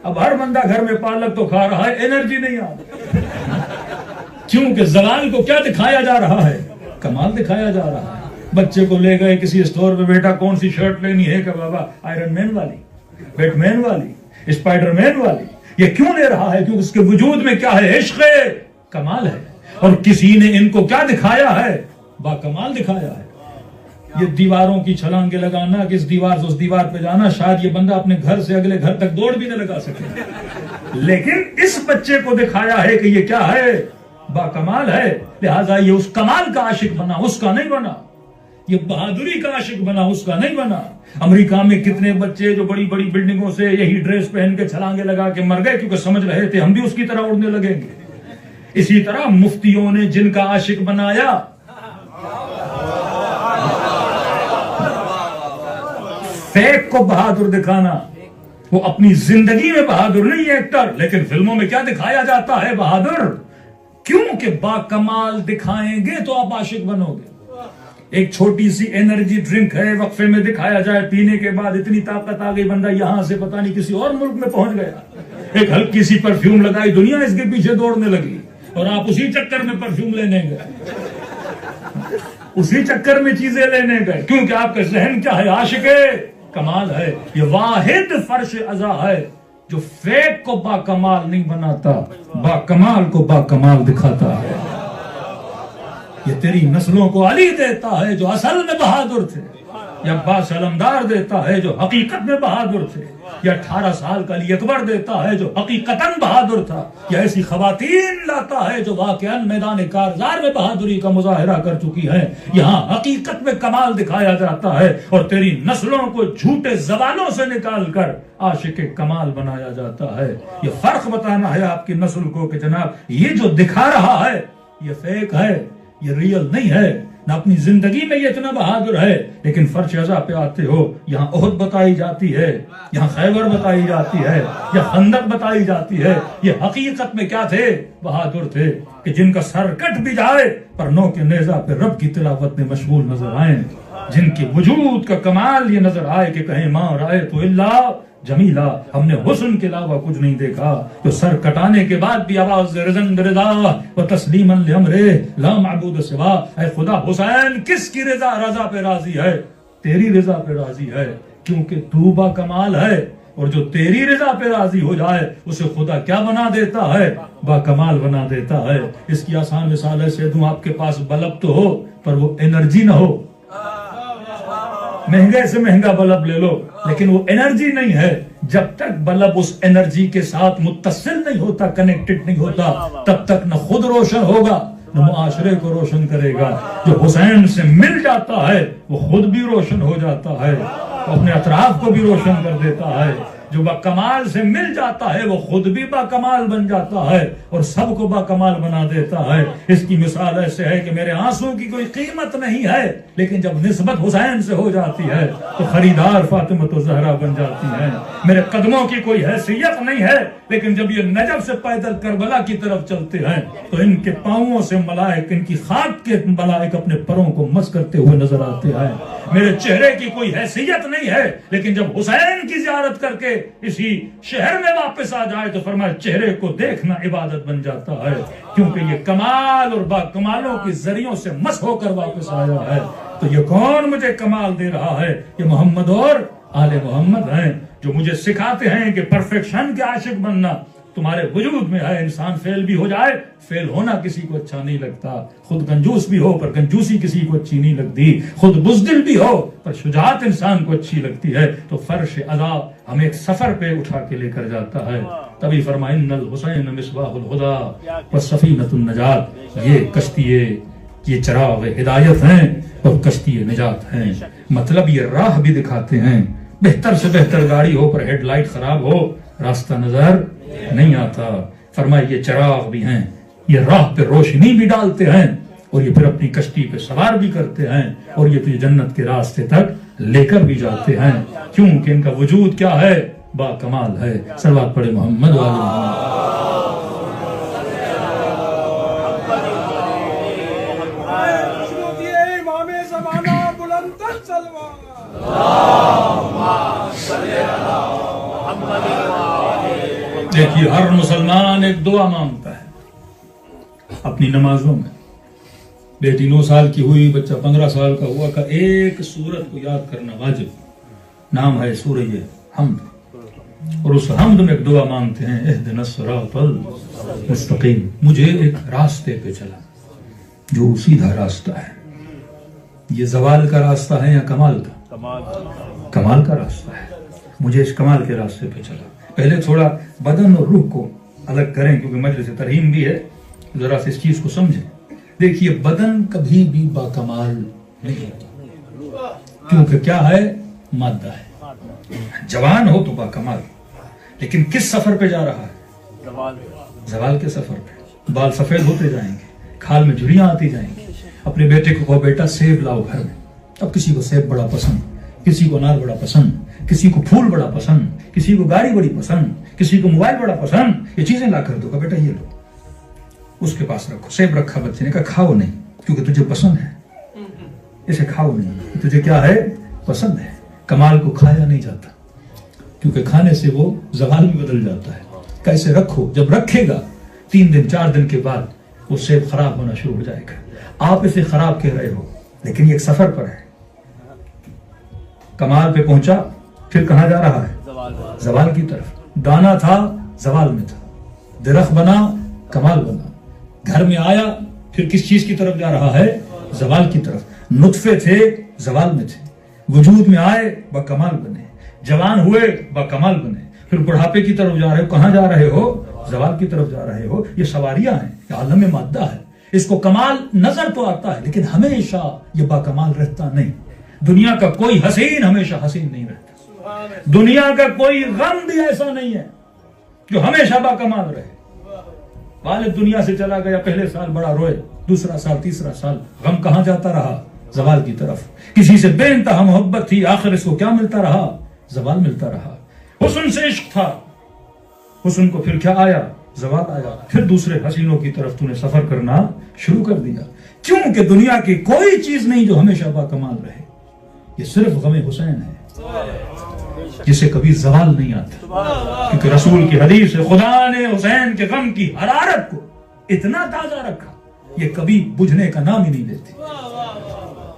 Speaker 1: اب ہر بندہ گھر میں پالک تو کھا رہا ہے، انرجی نہیں آ رہی، کیونکہ زوال کو کیا دکھایا جا رہا ہے، کمال دکھایا جا رہا ہے۔ بچے کو لے گئے کسی اسٹور پہ، بیٹا کون سی شرٹ لینی ہے، کہ بابا آئرن مین والی، بیٹ مین والی، اسپائڈر مین والی۔ یہ کیوں لے رہا ہے؟ کیونکہ اس کے وجود میں کیا ہے، عشق کمال ہے، اور کسی نے ان کو کیا دکھایا ہے، با کمال دکھایا ہے۔ یہ دیواروں کی چھلانگیں لگانا کہ اس دیوار سے اس دیوار پہ جانا، شاید یہ بندہ اپنے گھر سے اگلے گھر تک دوڑ بھی نہ لگا سکے، لیکن اس بچے کو دکھایا ہے کہ یہ کیا ہے، با کمال ہے، لہذا یہ اس کمال کا عاشق بنا، اس کا نہیں بنا۔ یہ بہادری کا عاشق بنا، اس کا نہیں بنا۔ امریکہ میں کتنے بچے جو بڑی بڑی بلڈنگوں سے یہی ڈریس پہن کے چھلانگے لگا کے مر گئے، کیونکہ سمجھ رہے تھے ہم بھی اس کی طرح اڑنے لگیں گے۔ اسی طرح مفتیوں نے جن کا عاشق بنایا، فیک کو بہادر دکھانا، وہ اپنی زندگی میں بہادر نہیں ہے ایکٹر، لیکن فلموں میں کیا دکھایا جاتا ہے، بہادر۔ کیوں کہ با کمال دکھائیں گے تو آپ عاشق بنو گے۔ ایک چھوٹی سی انرجی ڈرنک ہے، وقفے میں دکھایا جائے، پینے کے بعد اتنی طاقت آ گئی، بندہ یہاں سے پتہ نہیں کسی اور ملک میں پہنچ گیا۔ ایک ہلکی سی پرفیوم لگائی، دنیا اس کے پیچھے دوڑنے لگی، اور آپ اسی چکر میں پرفیوم لینے گئے، اسی چکر میں چیزیں لینے گئے، کیونکہ آپ کا ذہن کیا ہے، عاشق کمال ہے۔ یہ واحد فرش عزا ہے جو فیک کو با کمال نہیں بناتا، با کمال کو با کمال دکھاتا ہے۔ یہ تیری نسلوں کو علی دیتا ہے جو اصل میں بہادر تھے، یا عباس علمدار دیتا ہے جو حقیقت میں بہادر تھے، یا 18 سال کا علی اکبر دیتا ہے جو حقیقتاً بہادر تھا، یا ایسی خواتین لاتا ہے جو واقعاً میدان کارزار میں بہادری کا مظاہرہ کر چکی ہیں۔ یہاں حقیقت میں کمال دکھایا جاتا ہے، اور تیری نسلوں کو جھوٹے زوالوں سے نکال کر عاشق کمال بنایا جاتا ہے۔ یہ فرق بتانا ہے آپ کی نسل کو کہ جناب یہ جو دکھا رہا ہے یہ فیک ہے، یہ ریئل نہیں ہے۔ نہ اپنی زندگی میں یہ اتنا بہادر ہے، لیکن فرش عزا پہ آتے ہو، یہاں احد بتائی جاتی ہے، یہاں خیبر بتائی جاتی ہے، یا خندق بتائی جاتی ہے۔ یہ حقیقت میں کیا تھے، بہادر تھے، کہ جن کا سر کٹ بھی جائے پر نو کے نیزہ پہ رب کی تلاوت میں مشغول نظر آئیں، جن کے وجود کا کمال یہ نظر آئے کہ کہیں ماں رائے تو اللہ جمیلہ، ہم نے حسن کے علاوہ کچھ نہیں دیکھا۔ تو سر کٹانے کے بعد بھی آواز رضن رضا و تسلیما لامرہ لا معبود سوا، اے خدا حسین کس کی رضا پہ راضی ہے، تیری رضا پہ راضی ہے، کیونکہ تو با کمال ہے، اور جو تیری رضا پہ راضی ہو جائے اسے خدا کیا بنا دیتا ہے، با کمال بنا دیتا ہے۔ اس کی آسان مثال ایسے دوں، آپ کے پاس بلب تو ہو پر وہ انرجی نہ ہو، مہنگے سے مہنگا بلب لے لو لیکن وہ انرجی نہیں ہے۔ جب تک بلب اس انرجی کے ساتھ متصل نہیں ہوتا، کنیکٹڈ نہیں ہوتا، تب تک نہ خود روشن ہوگا نہ معاشرے کو روشن کرے گا۔ جو حسین سے مل جاتا ہے وہ خود بھی روشن ہو جاتا ہے، اپنے اطراف کو بھی روشن کر دیتا ہے۔ جو با کمال سے مل جاتا ہے وہ خود بھی با کمال بن جاتا ہے اور سب کو با کمال بنا دیتا ہے۔ اس کی مثال ایسے ہے کہ میرے آنسوں کی کوئی قیمت نہیں ہے، لیکن جب نسبت حسین سے ہو جاتی ہے تو خریدار فاطمہ الزہرا بن جاتی ہیں۔ میرے قدموں کی کوئی حیثیت نہیں ہے، لیکن جب یہ نجف سے پیدل کربلا کی طرف چلتے ہیں تو ان کے پاؤں سے ملائک، ان کی خاک کے ملائک اپنے پروں کو مس کرتے ہوئے نظر آتے ہیں۔ میرے چہرے کی کوئی حیثیت نہیں ہے، لیکن جب حسین کی زیارت کر کے اسی شہر میں واپس آ جائے تو فرمایا چہرے کو دیکھنا عبادت بن جاتا ہے، کیونکہ یہ کمال اور با کمالوں کے ذریعوں سے مس ہو کر واپس آیا ہے۔ تو یہ کون مجھے کمال دے رہا ہے؟ یہ محمد اور آل محمد ہیں، جو مجھے سکھاتے ہیں کہ پرفیکشن کے عاشق بننا تمہارے وجود میں ہے۔ انسان فیل بھی ہو جائے، فیل ہونا کسی کو اچھا نہیں لگتا، خود کنجوس بھی ہو پر کنجوسی کسی کو اچھی نہیں لگتی، خود بزدل بھی ہو پر شجاعت انسان کو اچھی لگتی ہے۔ تو فرش عزا ہمیں ایک سفر پہ اٹھا کے لے کر جاتا ہے۔ تبھی فرمایا ان الحسین مصباح الہدی والسفینۃ النجات، یہ کشتی یہ چراغ ہدایت ہیں اور کشتی نجات ہیں. مطلب یہ راہ بھی دکھاتے ہیں. بہتر سے بہتر گاڑی ہو پر ہیڈ لائٹ خراب ہو راستہ نظر نہیں آتا. فرمایا یہ چراغ بھی ہیں, یہ راہ پہ روشنی بھی ڈالتے ہیں اور یہ پھر اپنی کشتی پہ سوار بھی کرتے ہیں اور یہ تجھے جنت کے راستے تک لے کر بھی جاتے ہیں. کیونکہ ان کا وجود کیا ہے؟ با کمال ہے. صلوات پڑھے محمد و آل محمد. دیکھیے ہر مسلمان ایک دعا مانگتا ہے اپنی نمازوں میں. بیٹی 9 سال کی ہوئی, بچہ 15 سال کا ہوا, کا ایک سورت کو یاد کرنا واجب. نام ہے سورہ حمد, اور اس حمد میں ایک دعا مانگتے ہیں اہدنا الصراط المستقیم. مجھے ایک راستے پہ چلا جو سیدھا راستہ ہے. یہ زوال کا راستہ ہے یا کمال کا؟ کمال کا راستہ ہے. مجھے اس کمال کے راستے پہ چلا. پہلے تھوڑا بدن اور روح کو الگ کریں کیونکہ مجلس ترہیم بھی ہے, ذرا سے اس چیز کو سمجھیں. دیکھیے بدن کبھی بھی باکمال نہیں ہوتا کیونکہ کیا ہے؟ مادہ ہے. جوان ہو تو باکمال, لیکن کس سفر پہ جا رہا ہے؟ زوال کے سفر پہ. بال سفید ہوتے جائیں گے, کھال میں جھریاں آتی جائیں گی. اپنے بیٹے کو کہو بیٹا سیب لاؤ گھر میں. اب کسی کو سیب بڑا پسند, کسی کو انار بڑا پسند, کسی کو پھول بڑا پسند, کسی کو گاڑی بڑی پسند, کسی کو موبائل بڑا پسند. یہ چیزیں لا کر دو, کہ بیٹا یہ لو. اس کے پاس رکھو. سیب رکھا, بچے نے کہا کھاؤ نہیں کیونکہ تجھے پسند ہے, اسے کھاؤ نہیں, تجھے کیا ہے؟ پسند ہے. کمال کو کھایا نہیں جاتا کیونکہ کھانے سے وہ زوال بھی بدل جاتا ہے. کیسے رکھو, جب رکھے گا 3 دن 4 دن کے بعد وہ سیب خراب ہونا شروع ہو جائے گا. آپ اسے خراب کہہ رہے ہو لیکن یہ ایک سفر پر ہے. کمال پہ پہنچا, پھر کہاں جا رہا ہے؟ زوال کی طرف. دانا تھا, زوال میں تھا. درخت بنا, کمال بنا. گھر میں آیا, پھر کس چیز کی طرف جا رہا ہے؟ زوال کی طرف. نطفے تھے, زوال میں تھے. وجود میں آئے, باکمال بنے. جوان ہوئے, باکمال بنے. پھر بڑھاپے کی طرف جا رہے ہو. کہاں جا رہے ہو؟ زوال کی طرف جا رہے ہو. یہ سواریاں ہیں, یہ عالم مادہ ہے. اس کو کمال نظر تو آتا ہے لیکن ہمیشہ یہ باکمال رہتا نہیں. دنیا کا کوئی حسین ہمیشہ حسین نہیں رہتا. دنیا کا کوئی غم بھی ایسا نہیں ہے جو ہمیشہ باکمال رہے. والد دنیا سے چلا گیا, پہلے سال بڑا روئے, دوسرا سال, تیسرا سال, غم کہاں جاتا رہا؟ زوال کی طرف. کسی سے بے انتہا محبت تھی, آخر اس کو کیا ملتا رہا؟ زوال ملتا رہا. حسن سے عشق تھا, حسن کو پھر کیا آیا؟ زوال آیا. پھر دوسرے حسینوں کی طرف تو نے سفر کرنا شروع کر دیا. کیونکہ دنیا کی کوئی چیز نہیں جو ہمیشہ باکمال رہے. یہ صرف غم حسین ہے جسے کبھی زوال نہیں آتا. کیونکہ رسول کی حدیث ہے, خدا نے حسین کے غم کی حرارت کو اتنا تازہ رکھا یہ کبھی بجھنے کا نام ہی نہیں لیتی.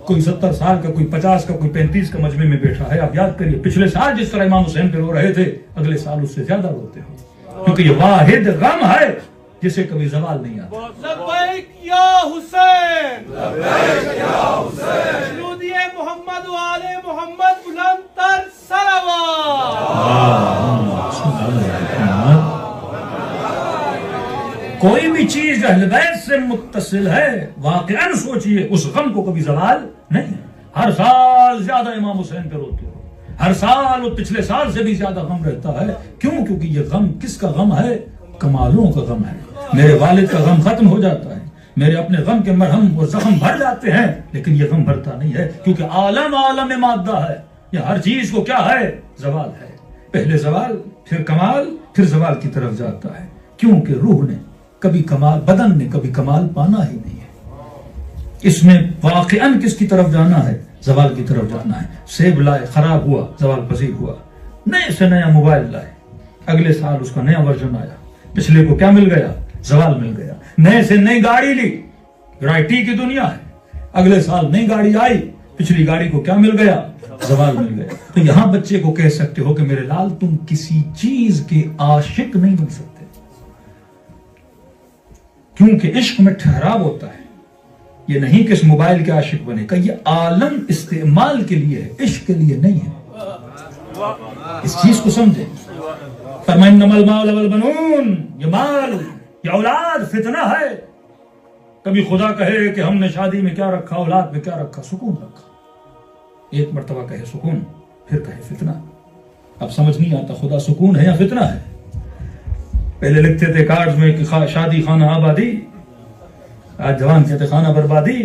Speaker 1: کوئی 70 سال کا, کوئی 50 کا, کوئی 35 کا مجمع میں بیٹھا ہے. آپ یاد کریے پچھلے سال جس طرح امام حسین پہ رو رہے تھے, اگلے سال اس سے زیادہ روتے ہو. کیونکہ یہ واحد غم ہے جسے کبھی زوال نہیں آتا.
Speaker 2: لبیک یا حسین, لبیک یا حسین. درودِ محمد و آل محمد بلند تر صلوات.
Speaker 1: کوئی بھی چیز اہل بیت سے متصل ہے, واقعاً سوچئے اس غم کو کبھی زوال نہیں ہے. ہر سال زیادہ امام حسین پہ روتے ہو, ہر سال وہ پچھلے سال سے بھی زیادہ غم رہتا ہے. کیوں؟ کیونکہ یہ غم کس کا غم ہے؟ کمالوں کا غم ہے. میرے والد کا غم ختم ہو جاتا ہے, میرے اپنے غم کے مرہم اور زخم بھر جاتے ہیں, لیکن یہ غم بھرتا نہیں ہے کیونکہ عالم مادہ ہے. یہ ہر چیز کو کیا ہے؟ زوال ہے. پہلے زوال, پھر کمال, پھر زوال کی طرف جاتا ہے. کیونکہ روح نے کبھی کمال, بدن نے کبھی کمال پانا ہی نہیں ہے. اس میں واقعاً کس کی طرف جانا ہے؟ زوال کی طرف جانا ہے. سیب لائے, خراب ہوا, زوال پذیر ہوا. نئے سے نیا موبائل لائے, اگلے سال اس کا نیا ورژن آیا, پچھلے کو کیا مل گیا؟ زوال مل گیا. نئے سے نئی گاڑی لی, ورائٹی کی دنیا ہے, اگلے سال نئی گاڑی آئی, پچھلی گاڑی کو کیا مل گیا؟ زوال مل گیا. تو یہاں بچے کو کہہ سکتے ہو کہ میرے لال تم کسی چیز کے عاشق نہیں بن سکتے, کیونکہ عشق میں ٹھہراؤ ہوتا ہے. یہ نہیں کہ اس موبائل کے عاشق بنے, کہ یہ عالم استعمال کے لیے ہے, عشق کے لیے نہیں ہے. اس چیز کو سمجھیں. فرمائیں انما المال والبنون, یہ مال, یہ اولاد فتنہ ہے. کبھی خدا کہے کہ ہم نے شادی میں کیا رکھا، اولاد میں کیا رکھا، سکون رکھا. ایک مرتبہ کہے سکون، پھر کہے فتنہ. اب سمجھ نہیں آتا خدا سکون ہے یا فتنہ ہے. پہلے لکھتے تھے کارڈز میں کہ شادی خانہ آبادی، آج جوان کہتے خانہ بربادی.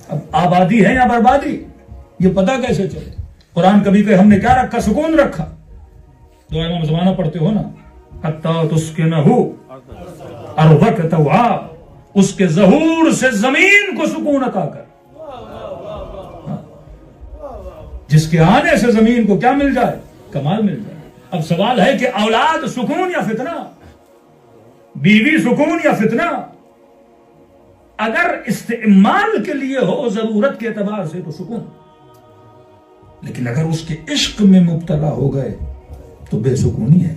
Speaker 1: اب آبادی ہے یا بربادی یہ پتہ کیسے چلے؟ قرآن کبھی کہ ہم نے کیا رکھا، سکون رکھا. دو امام زمانہ پڑھتے ہو نا، حتی تسکنہ ارضک طوعا، اس کے ظہور سے زمین کو سکون عطا کر. جس کے آنے سے زمین کو کیا مل جائے، کمال مل جائے. اب سوال ہے کہ اولاد سکون یا فتنہ، بیوی سکون یا فتنہ؟ اگر استعمال کے لیے ہو ضرورت کے اعتبار سے تو سکون، لیکن اگر اس کے عشق میں مبتلا ہو گئے تو بے سکونی ہے،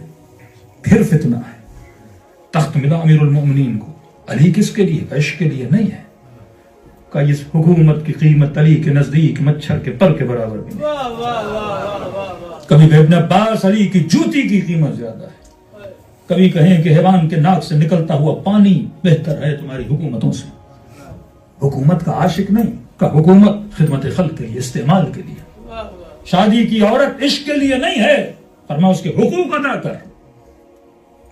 Speaker 1: پھر فتنہ ہے. تخت ملا امیر المؤمنین کو، علی کس کے لیے؟ عشق کے لیے نہیں ہے. کہ اس حکومت کی قیمت علی کے نزدیک مچھر کے پر کے برابر بھی نہیں. کبھی کہ ابن عباس علی کی جوتی کی قیمت زیادہ ہے. کبھی کہیں کہ حیوان کے ناک سے نکلتا ہوا پانی بہتر ہے تمہاری حکومتوں سے. حکومت کا عاشق نہیں، کا حکومت خدمت خلق کے لیے، استعمال کے لیے. شادی کی عورت عشق کے لیے نہیں ہے، فرمایا اس کے حقوق ادا کر.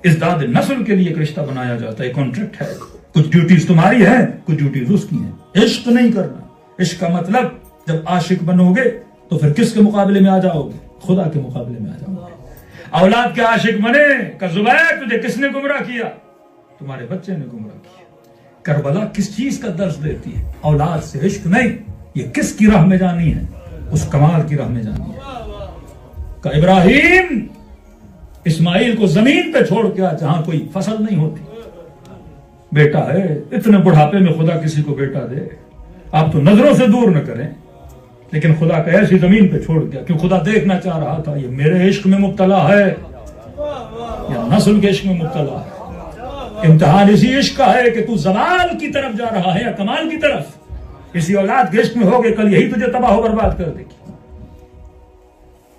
Speaker 1: ازداد نسل کے لیے ایک رشتہ بنایا جاتا ہے، کانٹریکٹ ہے. کچھ ڈیوٹیز تمہاری ہیں، کچھ ڈیوٹیز اس کی ہیں. عشق نہیں کرنا. عشق کا مطلب جب عاشق بنو گے تو پھر کس کے مقابلے میں آ جاؤ گے؟ خدا کے مقابلے میں آ جاؤ گے. اولاد کے عاشق بنے کہ زبیر تجھے کس نے گمراہ کیا؟ تمہارے بچے نے گمراہ کیا. کربلا کس چیز کا درس دیتی ہے؟ اولاد سے عشق نہیں. یہ کس کی راہ میں جانی ہے؟ اس کمال کی راہ میں جانی ہے. کہ ابراہیم اسماعیل کو زمین پہ چھوڑ کے جہاں کوئی فصل نہیں ہوتی. بیٹا ہے، اتنے بڑھاپے میں خدا کسی کو بیٹا دے. آپ تو نظروں سے دور نہ کریں، لیکن خدا کا ایسی زمین پہ چھوڑ گیا کہ خدا دیکھنا چاہ رہا تھا یہ میرے عشق میں مبتلا ہے یا نسل کے عشق میں مبتلا ہے. امتحان اسی عشق کا ہے کہ تو زوال کی طرف جا رہا ہے یا کمال کی طرف. اسی اولاد کے عشق میں ہوگے کل یہی تجھے تباہ و برباد کر دے گی.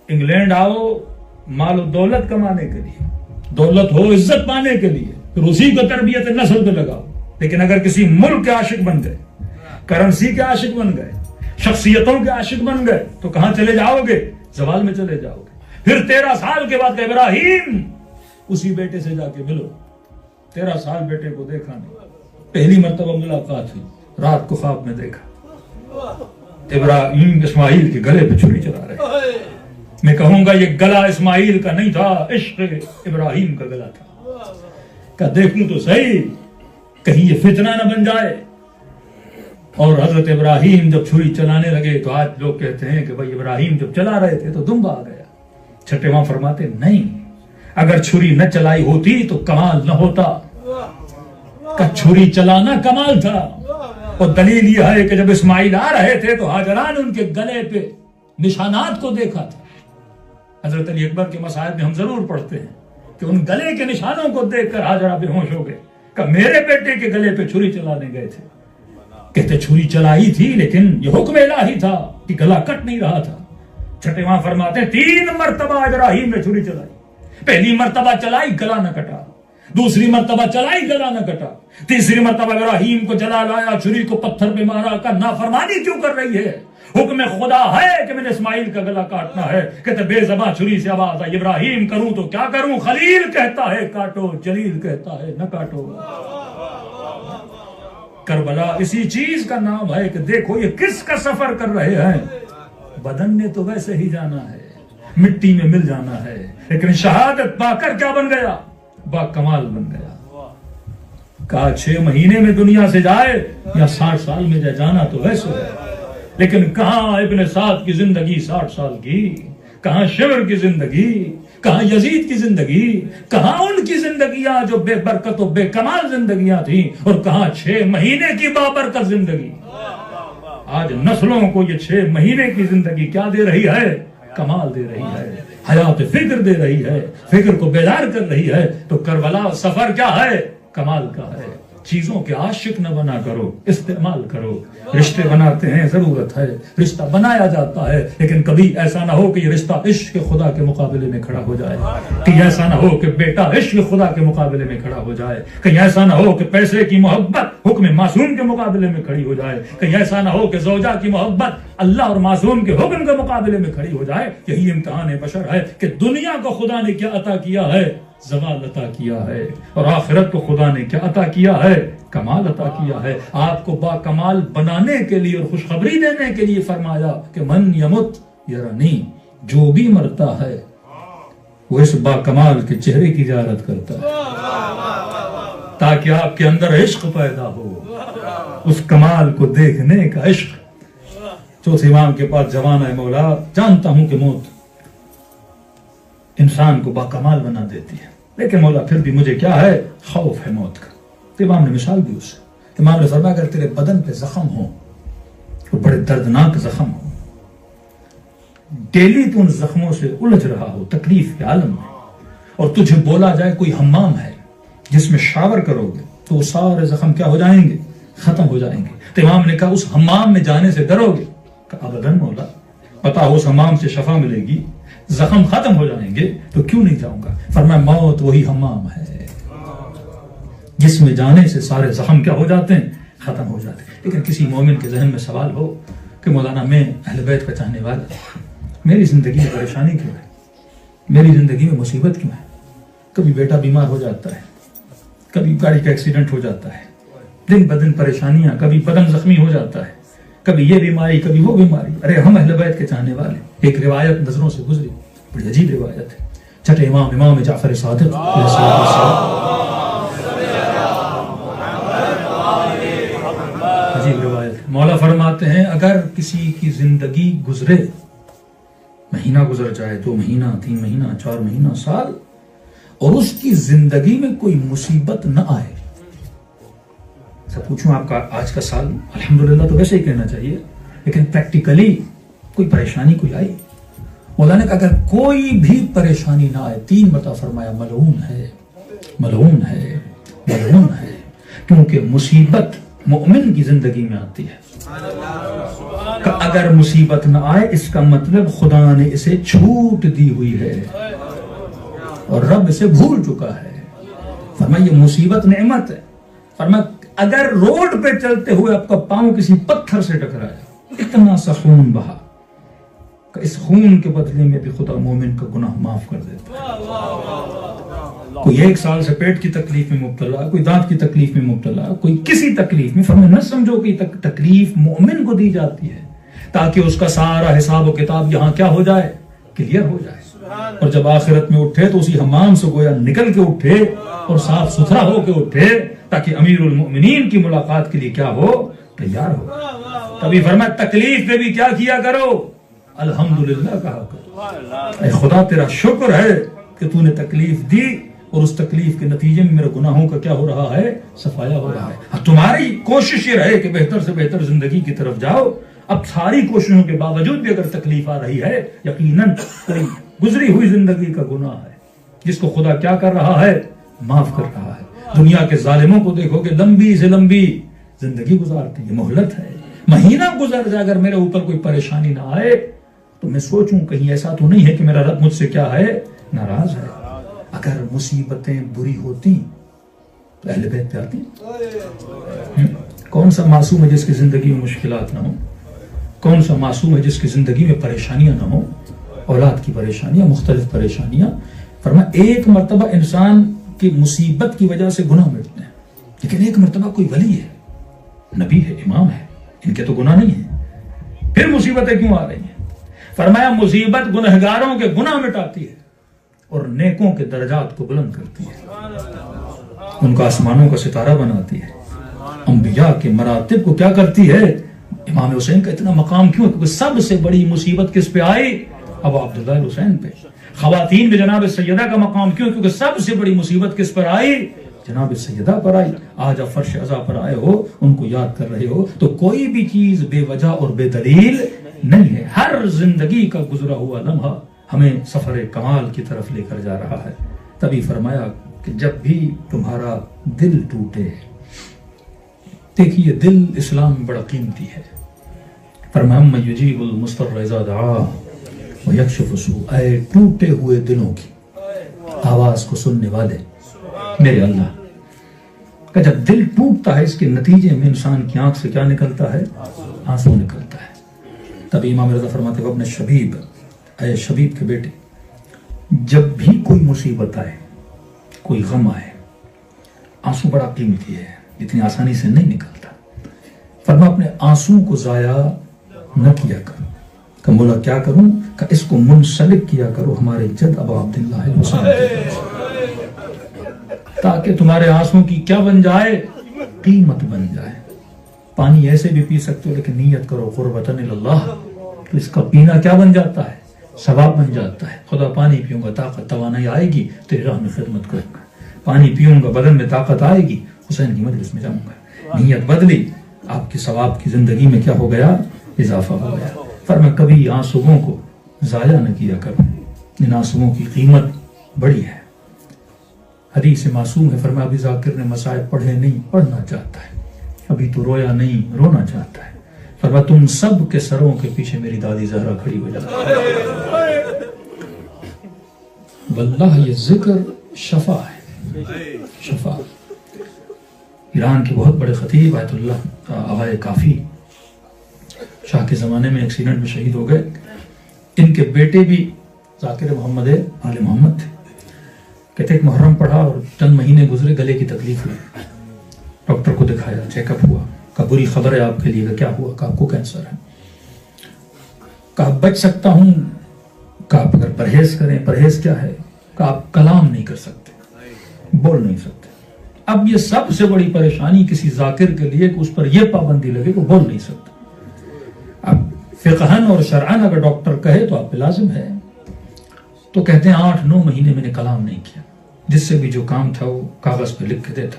Speaker 1: انگلینڈ آؤ مال و دولت کمانے کے لیے، دولت ہو عزت پانے کے لیے، پھر اسی کو تربیت نسل پہ لگاؤ. لیکن اگر کسی ملک کے عاشق بن گئے، کرنسی کے عاشق بن گئے، شخصیتوں کے عاشق بن گئے تو کہاں چلے جاؤ گے؟ زوال میں چلے جاؤ گے. پھر 13 سال کے بعد کہ ابراہیم اسی بیٹے سے جا کے ملو. 13 سال بیٹے کو دیکھا نہیں. پہلی مرتبہ ملاقات ہوئی، رات کو خواب میں دیکھا ابراہیم اسماعیل کے گلے پہ چھری چلا رہے. میں کہوں گا یہ گلا اسماعیل کا نہیں تھا، عشق ابراہیم کا گلا تھا. کہ دیکھوں تو صحیح کہیں یہ فتنہ نہ بن جائے. اور حضرت ابراہیم جب چھری چلانے لگے تو آج لوگ کہتے ہیں کہ بھائی ابراہیم جب چلا رہے تھے تو دمبا آ گیا. چھٹے ماں فرماتے نہیں، اگر چھری نہ چلائی ہوتی تو کمال نہ ہوتا. کہ چھری چلانا کمال تھا. اور دلیل یہ ہے کہ جب اسماعیل آ رہے تھے تو ہاجرہ نے ان کے گلے پہ نشانات کو دیکھا تھا. حضرت علی اکبر کے مصائب میں ہم ضرور پڑھتے ہیں کہ ان گلے کے نشانوں کو دیکھ کر ہاجرہ بے ہوش ہو گئے کہ میرے بیٹے کے گلے پہ چھری چلانے گئے تھے. کہتے چھری چلائی تھی لیکن یہ حکم الہی تھا کہ گلا کٹ نہیں رہا تھا. چھٹے ماں فرماتے ہیں 3 مرتبہ ابراہیم نے چھری چلائی. پہلی مرتبہ چلائی گلا نہ کٹا، دوسری مرتبہ چلائی گلا نہ کٹا، تیسری مرتبہ ابراہیم کو جلا لایا، چھری کو پتھر پہ مارا. کہ نافرمانی کیوں کر رہی ہے؟ حکم خدا ہے کہ میں نے اسماعیل کا گلا کاٹنا ہے. کہتے بے زباں چھری سے آواز آئی، ابراہیم کروں تو کیا کروں؟ خلیل کہتا ہے کاٹو، جلیل کہتا ہے نہ کاٹو. کربلا اسی چیز کا نام ہے کہ دیکھو یہ کس کا سفر کر رہے ہیں. بدن نے تو ویسے ہی جانا ہے، مٹی میں مل جانا ہے، لیکن شہادت پا کر کیا بن گیا؟ با کمال بن گیا. کہا 6 مہینے میں دنیا سے جائے یا 60 سال میں جانا تو ویسے ہے. لیکن کہاں ابن سعد کی زندگی 60 سال کی، کہاں شمر کی زندگی، کہاں یزید کی زندگی، کہاں ان کی زندگیاں جو بے برکت و بے کمال زندگیاں تھیں، اور کہاں 6 مہینے کی بابرکت زندگی. آج نسلوں کو یہ 6 مہینے کی زندگی کیا دے رہی ہے؟ کمال دے رہی ہے، حیات فکر دے رہی ہے، فکر کو بیدار کر رہی ہے. تو کربلا سفر کیا ہے؟ کمال کا ہے. چیزوں کے عاشق نہ بنا کرو، استعمال کرو. رشتے بناتے ہیں، ضرورت ہے، رشتہ بنایا جاتا ہے، لیکن کبھی ایسا نہ ہو کہ یہ رشتہ عشق خدا کے مقابلے میں کھڑا ہو جائے. کہیں ایسا نہ ہو کہ بیٹا عشق خدا کے مقابلے میں کھڑا ہو جائے. کہیں ایسا نہ ہو کہ پیسے کی محبت حکم معصوم کے مقابلے میں کھڑی ہو جائے. کہیں ایسا نہ ہو کہ زوجہ کی محبت اللہ اور معصوم کے حکم کے مقابلے میں کھڑی ہو جائے. یہی امتحان بشر ہے کہ دنیا کو خدا نے کیا عطا کیا ہے؟ زوال عطا کیا ہے، اور آخرت کو خدا نے کیا عطا کیا ہے؟ کمال عطا کیا ہے. آپ کو با کمال بنانے کے لیے اور خوشخبری دینے کے لیے فرمایا کہ من یمت یرانی، جو بھی مرتا ہے وہ اس با کمال کے چہرے کی زیارت کرتا ہے، تاکہ آپ کے اندر عشق پیدا ہو، اس کمال کو دیکھنے کا عشق. چوتھے امام کے پاس جوان ہے مولا، جانتا ہوں کہ موت انسان کو باکمال بنا دیتی ہے، لیکن مولا پھر بھی مجھے کیا ہے؟ خوف ہے موت کا. تو امام نے مثال دی اسے. امام نے فرمایا اگر تیرے بدن پہ زخم ہو، وہ بڑے دردناک زخم ہو، ڈیلی تو ان زخموں سے الجھ رہا ہو تکلیف کے عالم میں، اور تجھے بولا جائے کوئی حمام ہے جس میں شاور کرو گے تو وہ سارے زخم کیا ہو جائیں گے؟ ختم ہو جائیں گے. تو امام نے کہا اس حمام میں جانے سے ڈرو گے؟ کہا ابداً مولا، پتا ہو اس حمام سے شفا ملے گی، زخم ختم ہو جائیں گے، تو کیوں نہیں جاؤں گا. فرمایا موت وہی حمام ہے جس میں جانے سے سارے زخم کیا ہو جاتے ہیں؟ ختم ہو جاتے ہیں. لیکن کسی مومن کے ذہن میں سوال ہو کہ مولانا میں اہل بیت کا چاہنے والا، میری زندگی میں پریشانی کیوں ہے؟ میری زندگی میں مصیبت کیوں ہے؟ کبھی بیٹا بیمار ہو جاتا ہے، کبھی گاڑی کا ایکسیڈنٹ ہو جاتا ہے، دن بدن پریشانیاں، کبھی بدن زخمی ہو جاتا ہے، کبھی یہ بیماری کبھی وہ بیماری. ارے ہم اہل بیت کے چاہنے والے. ایک روایت نظروں سے گزری، بڑی عجیب روایت ہے. چھٹے امام جعفر صادق عجیب روایت. مولا فرماتے ہیں اگر کسی کی زندگی گزرے، مہینہ گزر جائے، 2 مہینہ، 3 مہینہ، 4 مہینہ، سال، اور اس کی زندگی میں کوئی مصیبت نہ آئے. پوچھوں آپ کا آج کا سال الحمدللہ تو ویسے ہی کہنا چاہیے، لیکن پریکٹیکلی کوئی پریشانی کوئی آئی، مولانا نے کہا اگر کوئی بھی پریشانی نہ آئے، 3 مرتبہ فرمایا ملعون ہے، ملعون ہے، ملعون ہے. کیونکہ مصیبت مومن کی زندگی میں آتی ہے. کہ اگر مصیبت نہ آئے اس کا مطلب خدا نے اسے چھوٹ دی ہوئی ہے اور رب اسے بھول چکا ہے. فرمایا یہ مصیبت نعمت ہے. فرمایا اگر روڈ پہ چلتے ہوئے آپ کا پاؤں کسی پتھر سے ٹکرایا، اتنا سا خون بہا کہ اس خون کے بدلے میں بھی خدا مومن کا گناہ معاف کر دیتا ہے. کوئی 1 سال سے پیٹ کی تکلیف میں مبتلا، کوئی دانت کی تکلیف میں مبتلا، کوئی کسی تکلیف میں. فرمایا نہ سمجھو کہ تکلیف مومن کو دی جاتی ہے تاکہ اس کا سارا حساب و کتاب یہاں کیا ہو جائے؟ کلیئر ہو جائے. اور جب آخرت میں اٹھے تو اسی حمام سے گویا نکل کے اٹھے اور صاف ستھرا ہو کے اٹھے، تاکہ امیر المؤمنین کی ملاقات کے لیے کیا ہو؟ تیار ہو. تبھی فرمایا تکلیف میں بھی کیا کیا کرو؟ الحمدللہ کہا کرو. اے خدا تیرا شکر ہے کہ تو نے تکلیف دی، اور اس تکلیف کے نتیجے میں میرے گناہوں کا کیا ہو رہا ہے؟ صفایا ہو رہا ہے. تمہاری کوشش یہ رہے کہ بہتر سے بہتر زندگی کی طرف جاؤ. اب ساری کوششوں کے باوجود بھی اگر تکلیف آ رہی ہے، یقیناً کوئی گزری ہوئی زندگی کا گناہ ہے جس کو خدا کیا کر رہا ہے؟ معاف کر رہا ہے. دنیا کے ظالموں کو دیکھو کہ لمبی سے لمبی زندگی گزارتے ہیں، یہ مہلت ہے. مہینہ گزر جائے اگر میرے اوپر کوئی پریشانی نہ آئے تو میں سوچوں کہیں ایسا تو نہیں ہے کہ میرا رب مجھ سے کیا ہے؟ ناراض ہے. اگر مصیبتیں بری ہوتی تو اہل بیت پہ آتی. کون سا معصوم ہے جس کی زندگی میں مشکلات نہ ہوں؟ کون سا معصوم ہے جس کی زندگی میں پریشانیاں نہ ہوں؟ اولاد کی پریشانیاں، مختلف پریشانیاں. فرمایا 1 مرتبہ انسان کی مصیبت کی وجہ سے گناہ مٹتے ہیں، لیکن 1 مرتبہ کوئی ولی ہے، نبی ہے، امام ہے، ان کے تو گناہ نہیں ہیں، پھر مصیبتیں کیوں آ رہی ہیں؟ فرمایا مصیبت گنہگاروں کے گناہ مٹاتی ہے اور نیکوں کے درجات کو بلند کرتی ہے، ان کا آسمانوں کا ستارہ بناتی ہے، انبیاء کے مراتب کو کیا کرتی ہے؟ امام حسین کا اتنا مقام کیوں ہے؟ کیونکہ سب سے بڑی مصیبت کس پہ آئی؟ ابو عبداللہ حسین پہ. خواتین میں جناب سیدہ کا مقام کیوں؟ کیونکہ سب سے بڑی مصیبت کس پر آئی؟ جناب سیدہ پر آئی. آج آپ فرش عزا پر آئے ہو، ان کو یاد کر رہے ہو، تو کوئی بھی چیز بے وجہ اور بے دلیل نہیں ہے. ہر زندگی کا گزرا ہوا لمحہ ہمیں سفر کمال کی طرف لے کر جا رہا ہے. تبھی فرمایا کہ جب بھی تمہارا دل ٹوٹے، دیکھیے دل اسلام میں بڑا قیمتی ہے. فرمایا من یجیب المضطر اذا دعاہ ویکشف السوء، اے ٹوٹے ہوئے دلوں کی آواز کو سننے والے میرے اللہ کہ جب دل ٹوٹتا ہے اس کے نتیجے میں انسان کی آنکھ سے کیا نکلتا ہے؟ آنسو نکلتا ہے. تبھی امام رضا فرماتے ہیں ابن شبیب، اے شبیب کے بیٹے، جب بھی کوئی مصیبت آئے، کوئی غم آئے، آنسو بڑا قیمتی ہے، اتنی آسانی سے نہیں نکلتا. فرما اپنے آنسو کو ضائع نہ کیا کرو. کہ مولا کیا کروں؟ کہ اس کو منسلک کیا کرو ہمارے جد ابا عبداللہ الحسین کی طرف، تاکہ تمہارے آنسو کی کیا بن جائے؟ قیمت بن جائے. پانی ایسے بھی پی سکتے ہو لیکن نیت کرو قربتاً اللہ، تو اس کا پینا کیا بن جاتا ہے؟ ثواب بن جاتا ہے. خدا پانی پیوں گا طاقت توانائی آئے گی، تیری راہ میں خدمت کروں گا. پانی پیوں گا بدن میں طاقت آئے گی، حسین کی مجلس میں جاؤں گا. نیت بدلی، آپ کی ثواب کی زندگی میں کیا ہو گیا؟ اضافہ ہو گیا. فرمایا کبھی آنسوؤں کو ضائع نہ کیا کرو، ان آنسوؤں کی قیمت بڑی ہے. حدیث معصوم ہے، فرمایا ابھی ذاکر نے مصائب پڑھے نہیں، پڑھنا چاہتا ہے. ابھی تو رویا نہیں، رونا چاہتا ہے. فرمایا تم سب کے سروں کے پیچھے میری دادی زہرا کھڑی ہو جاتی ہے. واللہ یہ ذکر شفا ہے، شفا. ایران کے بہت بڑے خطیب آیت اللہ آبائے کافی شاہ کے زمانے میں ایکسیڈنٹ میں شہید ہو گئے. ان کے بیٹے بھی ذاکر محمد آل محمد تھے. کہتے ایک محرم پڑھا اور چند مہینے گزرے، گلے کی تکلیف ہوئی. ڈاکٹر کو دکھایا، چیک اپ ہوا، کہا بری خبر ہے آپ کے لیے. کیا ہوا؟ کہا آپ کو کینسر ہے. کہا بچ سکتا ہوں. کہا آپ اگر پرہیز کریں. پرہیز کیا ہے؟ کہا آپ کلام نہیں کر سکتے، بول نہیں سکتے. اب یہ سب سے بڑی پریشانی کسی ذاکر کے لیے کہ اس پر یہ پابندی لگے کہ بول نہیں سکتا. اب فقہن اور شرعن اگر ڈاکٹر کہے تو آپ پہ لازم ہے. تو کہتے ہیں 8-9 مہینے میں نے کلام نہیں کیا، جس سے بھی جو کام تھا وہ کاغذ پہ لکھ کے دیتا.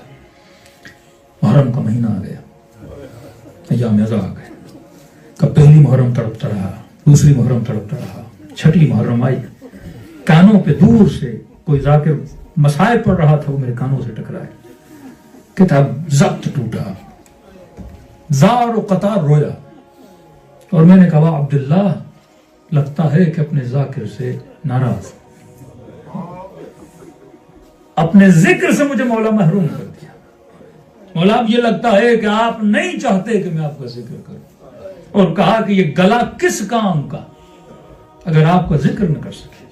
Speaker 1: محرم کا مہینہ آ گیا، ایام عزا آ گئے. کہ پہلی محرم تڑپتا رہا، دوسری محرم تڑپتا رہا، چھٹی محرم آئی. کانوں پہ دور سے کوئی ذاکر مسائل پڑھ رہا تھا، وہ میرے کانوں سے ٹکرائے. کتاب ضبط ٹوٹا، زار و قطار رویا. اور میں نے کہا عبداللہ لگتا ہے کہ اپنے ذاکر سے ناراض، اپنے ذکر سے مجھے مولا محروم کر دیا. مولا اب یہ لگتا ہے کہ آپ نہیں چاہتے کہ میں آپ کا ذکر کروں. اور کہا کہ یہ گلا کس کام کا اگر آپ کا ذکر نہ کر سکے.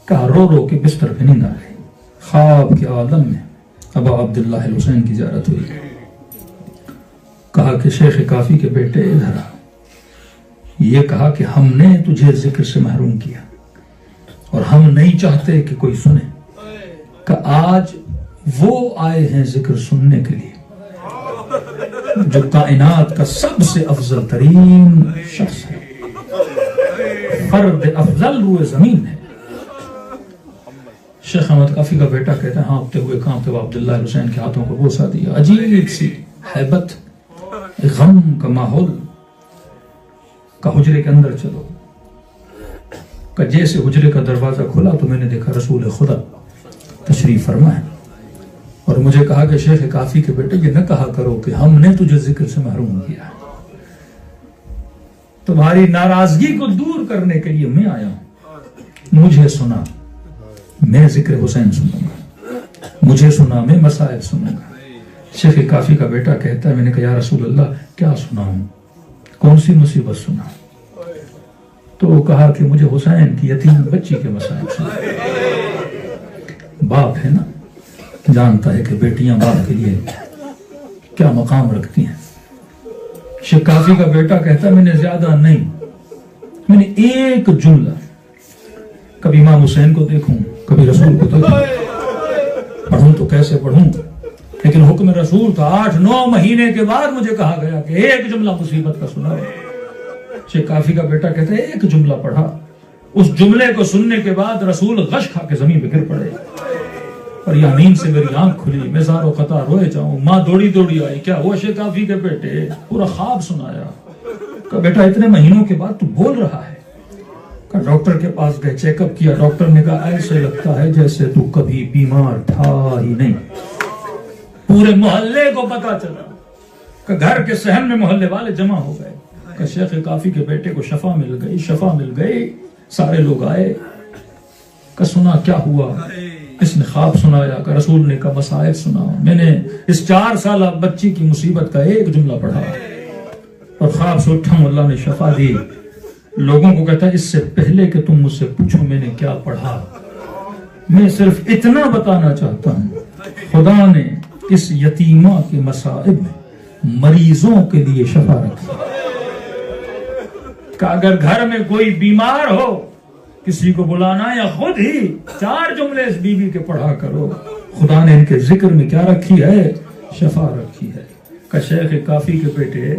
Speaker 1: کہا رو رو کے بستر پہ نیند آ گئی. خواب کے عالم میں ابا عبداللہ الحسین کی زیارت ہوئی. کہا کہ شیخ کافی کے بیٹے ادھر آ. یہ کہا کہ ہم نے تجھے ذکر سے محروم کیا اور ہم نہیں چاہتے کہ کوئی سنے. کہ آج وہ آئے ہیں ذکر سننے کے لیے جو کائنات کا سب سے افضل ترین شخص ہے، فرد افضل روئے زمین ہے. شیخ احمد کافی کا بیٹا کہتا ہے ہانپتے ہوئے کانپتے ہوئے عبداللہ الحسین کے ہاتھوں کو بوسہ دیا. عجیب سی ہیبت، غم کا ماحول. کا حجرے کے اندر چلو. کہ جیسے حجرے کا دروازہ کھلا تو میں نے دیکھا رسول خدا تشریف فرمائے اور مجھے کہا کہ شیخ کافی کے بیٹے یہ نہ کہا کرو کہ ہم نے تجھے ذکر سے محروم کیا. تمہاری ناراضگی کو دور کرنے کے لیے میں آیا ہوں. مجھے سنا، میں ذکر حسین سنوں گا. مجھے سنا، میں مسائل سنوں گا. شیخ کافی کا بیٹا کہتا ہے میں نے کہا یا رسول اللہ کیا سناؤں، کون سی مصیبت سنا؟ تو وہ کہا کہ مجھے حسین کی یتیم بچی کے مسائل سنا. باپ ہے نا، جانتا ہے کہ بیٹیاں باپ کے لیے کیا مقام رکھتی ہیں. شیخ کافی کا بیٹا کہتا ہے میں نے زیادہ نہیں، میں نے ایک جملہ، کبھی امام حسین کو دیکھوں کبھی رسول کو دیکھوں، پڑھوں تو کیسے پڑھوں، لیکن حکم رسول تھا. 8-9 مہینے کے بعد مجھے کہا گیا کہ ایک جملہ مصیبت کا سنا. شیخ کافی کا بیٹا کہتا ہے ایک جملہ پڑھا. اس جملے کو سننے کے بعد رسول غش کھا کے زمین پہ گر پڑے اور یمین سے میری آنکھ کھلی. میں زار و قطع روئے جاؤں. ماں دوڑی دوڑی آئی. کیا ہوا شیخ کافی کے بیٹے؟ پورا خواب سنایا. کہ بیٹا اتنے مہینوں کے بعد تو بول رہا ہے. کہ ڈاکٹر کے پاس گئے، چیک اپ کیا. ڈاکٹر نے کہا ایسے لگتا ہے جیسے تو کبھی بیمار تھا ہی نہیں. پورے محلے کو پتا چلا کہ گھر کے صحن میں محلے والے جمع ہو گئے کہ شیخ کافی کے بیٹے کو شفا مل گئی. سارے لوگ آئے کہ سنا کیا ہوا. اس نے خواب سنایا کہ رسول نے کا مصائب سنا. میں نے اس 4 سالہ بچی کی مصیبت کا ایک جملہ پڑھا اور خواب سے اٹھا ہوں, اللہ نے شفا دی. لوگوں کو کہتا ہے اس سے پہلے کہ تم مجھ سے پوچھو میں نے کیا پڑھا, میں صرف اتنا بتانا چاہتا ہوں, خدا نے اس یتیمہ کے مصائب میں مریضوں کے لیے شفا رکھی کہ اگر گھر میں کوئی بیمار ہو کسی کو بلانا یا خود ہی 4 جملے اس بی بی کے پڑھا کرو. خدا نے ان کے ذکر میں کیا رکھی ہے؟ شفا رکھی ہے. کہ شیخ کافی کے بیٹے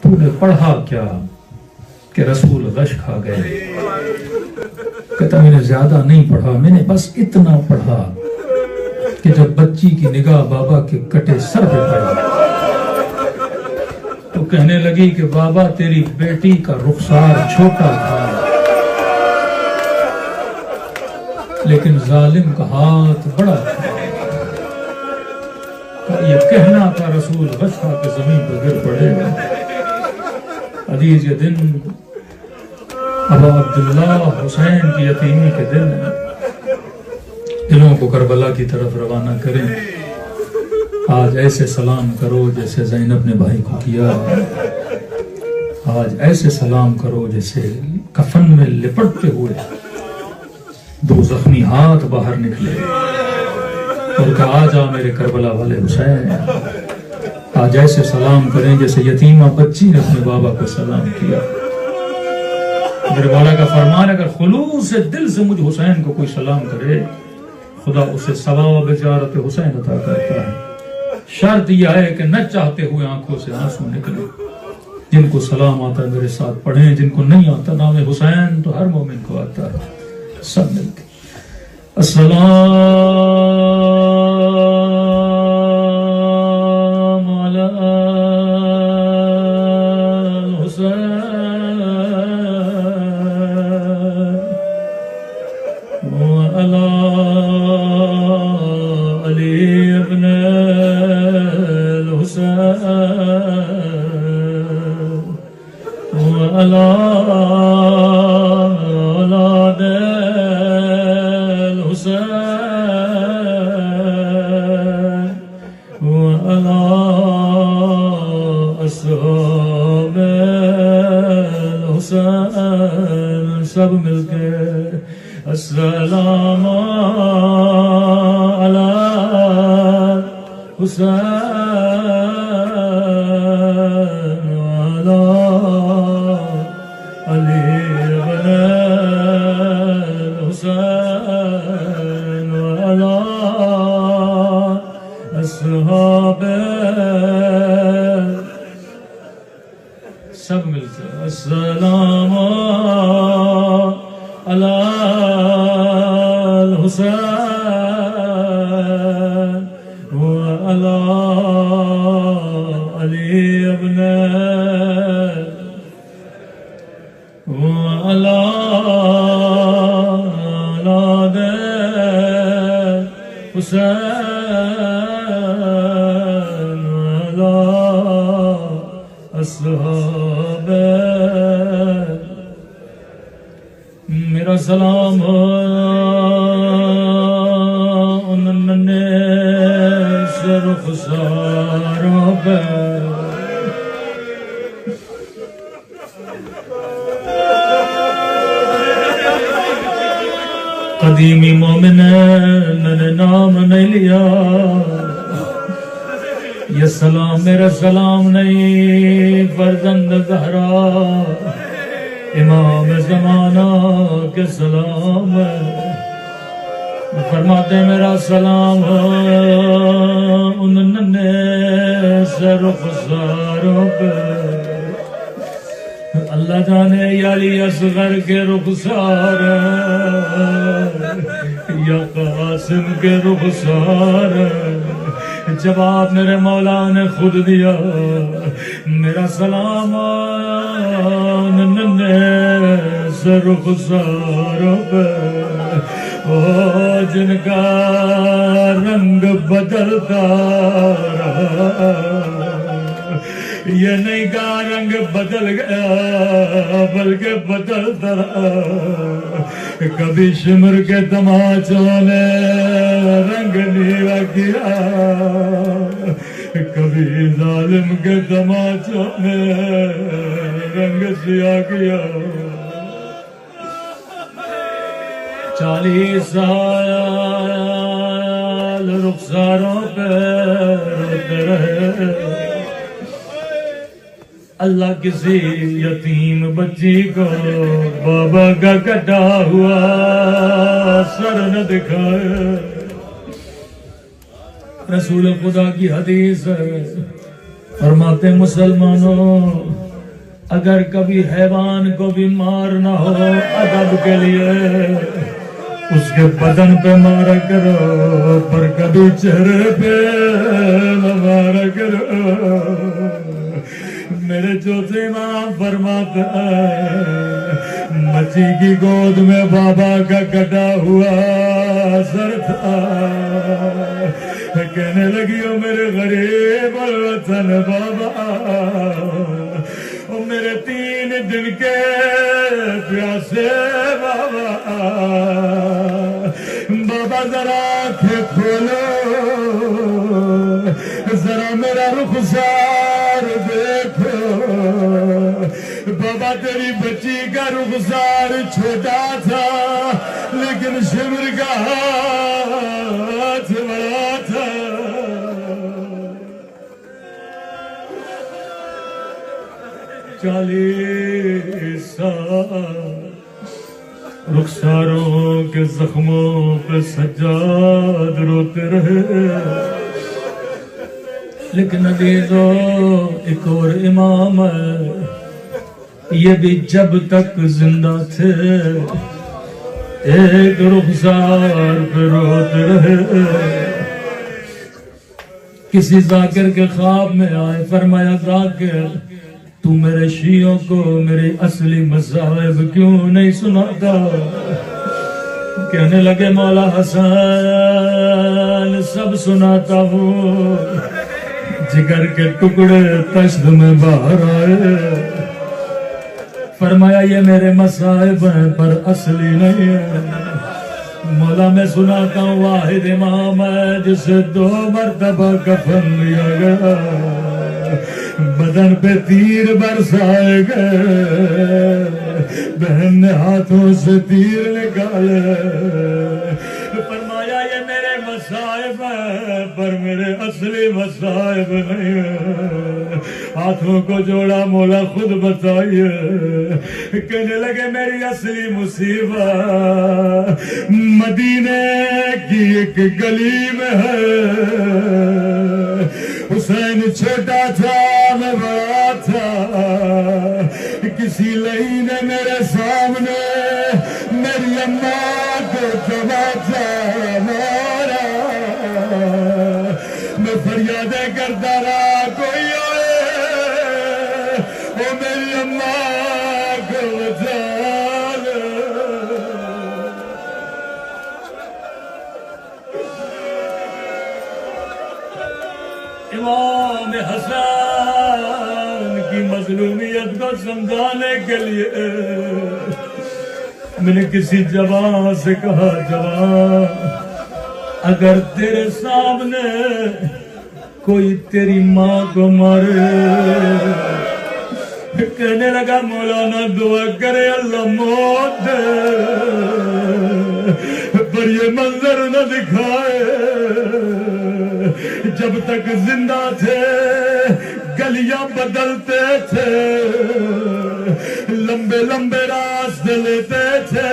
Speaker 1: تو نے پڑھا کیا کہ رسول غش کھا گئے. کہتا میں نے زیادہ نہیں پڑھا, میں نے بس اتنا پڑھا کہ جب بچی کی نگاہ بابا کے کٹے سر پہ پڑی تو کہنے لگی کہ بابا تیری بیٹی کا رخسار چھوٹا تھا لیکن ظالم کا ہاتھ بڑا تھا. یہ کہنا تھا رسول غش کھا کے زمین پر گر پڑے گا. عزیز یہ دن ابا عبداللہ حسین کی یتیمی کے دن دلوں کو کربلا کی طرف روانہ کریں. آج ایسے سلام کرو جیسے زینب نے بھائی کو کیا. آج ایسے سلام کرو جیسے کفن میں لپٹتے ہوئے 2 زخمی ہاتھ باہر نکلے اور کہا آ جا میرے کربلا والے حسین. آج ایسے سلام کریں جیسے یتیمہ بچی نے اپنے بابا کو سلام کیا. میرے والا کا فرمان ہے اگر خلوص سے دل سے مجھ حسین کو کوئی سلام کرے خدا اسے ثواب زیارت حسین عطا کرتا ہے. شرط یہ ہے کہ نہ چاہتے ہوئے آنکھوں سے آنسو نکلے. جن کو سلام آتا ہے میرے ساتھ پڑھیں, جن کو نہیں آتا نام حسین تو ہر مومن کو آتا ہے. سب مل کے السلام علی الحسین وعلی علی ابن الحسین وعلی اولاد الحسین وعلی اصحاب الحسین. سب مل کے السلام علی حسین وعلی علی بن الحسین وعلی اصحاب. سب مل کے السلام علی الحسین وعلی علی ابن وعلی اولاد حسین وعلی اصحاب. میرا سلام ان ننے سے رخساروں پہ قدیمی مومن میں نے نام نہیں لیا. یہ سلام میرا سلام نہیں فرزند زہرا امام زمانہ کے سلام ہے. فرماتے میرا سلام ان ننے سے رخساروں پہ. اللہ جانے یا علی اصغر کے رخسار یا قاسم کے رخسار. جواب میرے مولا نے خود دیا. میرا سلام ننے سے رخساروں پہ جن کا رنگ بدلتا رہا یہ نہیں کہا رنگ بدل گیا بلکہ بدلتا رہا. کبھی شمر کے تماچوں نے رنگ نیلا کیا, کبھی ظالم کے تماچوں نے رنگ سیاہ کیا. 40 سال رخساروں پہ روتے رہے. اللہ کسی یتیم بچی کو بابا کا کٹا ہوا سر نہ دکھائے. رسول خدا کی حدیث ہے, فرماتے مسلمانوں اگر کبھی حیوان کو بھی مارنا ہو ادب کے لیے اس کے بدن پہ مارا کرو, پر کبھی چہرے پہ نہ مارا کرو. میرے چوتھے امام فرماتا ہے بچی کی گود میں بابا کا کٹا ہوا سر تھا. کہنے لگی او میرے غریب الوطن بابا, او میرے 3 دن کے پیاسے بابا, بابا ذرا آنکھیں کھولو, ذرا میرا رخسار دیکھو. بابا تیری بچی کا رخسار چھوٹا تھا لیکن شمر کا ہاتھ بڑا تھا. چالیس سال رخساروں کے زخموں پہ سجاد روتے رہے. لیکن عزیزو ایک اور امام ہے, یہ بھی جب تک زندہ تھے ایک رخسار پہ روتے رہے. کسی ذاکر کے خواب میں آئے, فرمایا ذاکر تو میرے شیعوں کو میری اصلی مذاہب کیوں نہیں سناتا؟ کہنے لگے مولا حسن سب سناتا ہوں, جگر کے ٹکڑے تشت میں باہر آئے. فرمایا یہ میرے مصائب ہیں پر اصلی نہیں ہے. مولا میں سناتا ہوں واحد امام ہے جسے 2 مرتبہ کفن لیا گیا, بدن پہ تیر برسائے گئے, بہن نے ہاتھوں سے تیر نکالے. فرمایا یہ میرے مصائب ہیں پر میرے اصلی مصائب نہیں ہیں. ہاتھوں کو جوڑا, مولا خود بتائیے. کہنے لگے میری اصلی مصیبت مدینے کی ایک گلی میں ہے. حسین چھوٹا تھا میں بڑا تھا, کسی لئی نے میرے سامنے میری اماں کو تماچا مارا. میں فریادیں کرتا رہا کوئی آئے وہ میری اماں کو بچا لے. امام حسن کی مظلومیت کو سمجھانے کے لیے میں نے کسی جوان سے کہا, جوان اگر تیرے سامنے کوئی تیری ماں کو مارے, کہنے لگا مولانا دعا کرے اللہ موت دے پر یہ منظر نہ دکھائے. جب تک زندہ تھے گلیاں بدلتے تھے, لمبے لمبے راستے لیتے تھے.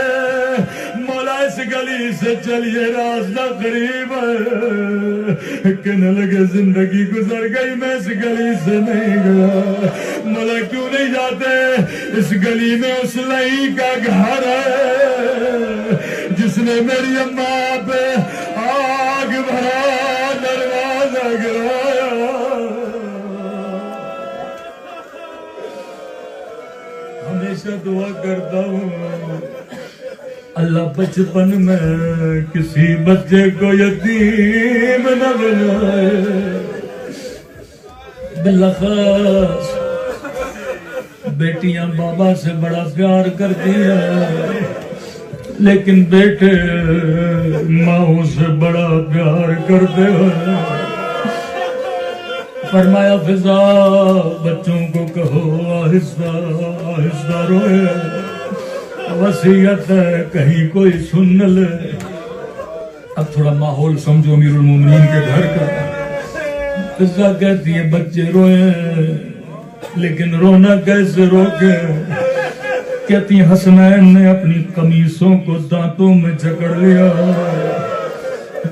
Speaker 1: مولا اس گلی سے چلیے راستہ قریب ہے. کہنے لگے زندگی گزر گئی میں اس گلی سے نہیں گیا. مولا کیوں نہیں جاتے؟ اس گلی میں اس لئی کا گھر ہے جس نے میری اماں پہ آگ بھرا, دروازہ گرایا. ہمیشہ دعا کرتا ہوں اللہ بچپن میں کسی بچے کو یتیم نہ بنائے. بالخص بیٹیاں بابا سے بڑا پیار کرتی ہیں، لیکن بیٹے ماں سے بڑا پیار کرتے ہیں۔ فرمایا فضا بچوں کو کہو آہستہ آہستہ روئے، وصیت ہے کہیں کوئی سن نہ لے۔ اب تھوڑا ماحول سمجھو امیر المومنین کے گھر کا۔ فضا کہتی ہے بچے روئے لیکن رونا کیسے روکے؟ کہتی حسنین نے اپنی قمیصوں کو دانتوں میں جکڑ لیا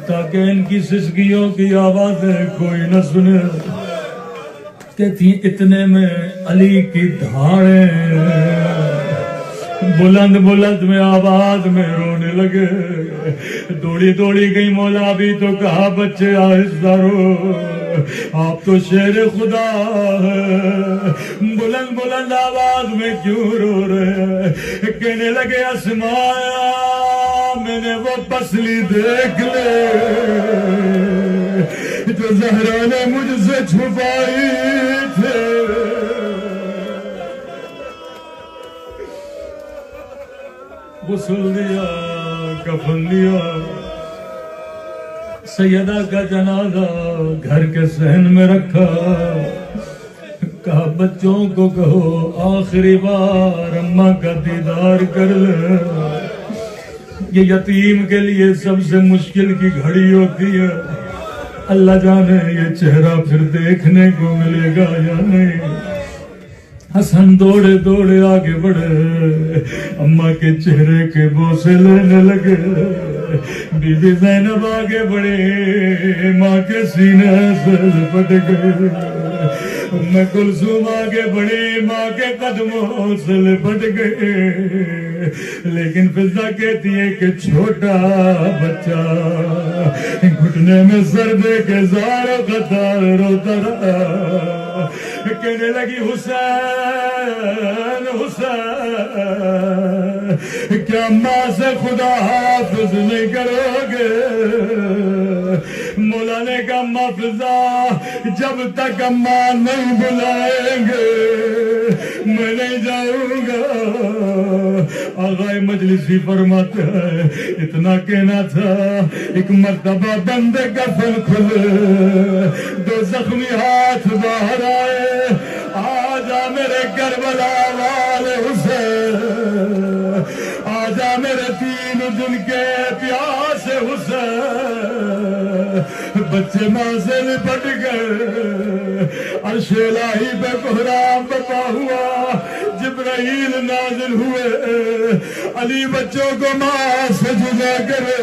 Speaker 1: تاکہ ان کی سسکیوں کی آوازیں کوئی نہ سنے۔ کہتی اتنے میں علی کی دھاڑیں بلند بلند میں آواز میں رونے لگے۔ دوڑی دوڑی گئی، مولا بھی تو کہا بچے آہستہ رو، آپ تو شیر خدا ہے، بلند بلند آواز میں کیوں رو رہے؟ کہنے لگے اسماء میں نے وہ پسلی دیکھ لے جو زہرا نے مجھ سے چھپائی تھے۔ غسل دیا، کفن دیا، سیدہ کا جنازہ گھر کے صحن میں رکھا۔ کہا بچوں کو کہو آخری بار اماں کا دیدار کر لے۔ یہ یتیم کے لیے سب سے مشکل کی گھڑی ہوتی ہے، اللہ جانے یہ چہرہ پھر دیکھنے کو ملے گا یا نہیں۔ حسن دوڑے دوڑے آگے بڑھے، اماں کے چہرے کے بوسے لینے لگے۔ بی بی زینب آگے بڑھے، ماں کے سینے سے لپٹ گئے۔ ام کلثوم آگے بڑھی، ماں کے قدموں سے لپٹ گئے۔ لیکن فضا کہتی ہے کہ چھوٹا بچہ گھٹنے میں سر دے کے زار و قطار روتا رہا۔ کہنے لگی حسین حسین کیا ماں سے خدا حافظ نہیں کرو گے؟ مولا نے کہا اماں فضا جب تک اماں نہیں بلائیں گے میں نہیں جاؤں گا۔ آغائے مجلسی فرماتے ہیں اتنا کہنا تھا، ایک مرتبہ بندے کا کفن کھلے، دو زخمی ہاتھ باہر آئے، آجا میرے کربلا والے حسین، آجا میرے 3 دن کے پیاسے حسین۔ بچے ماں سے لپٹ گئے، عرش الہی پہ کوہرام برپا ہوا، جبرائیل نازل ہوئے، علی بچوں کو ماں سے جدا کرے۔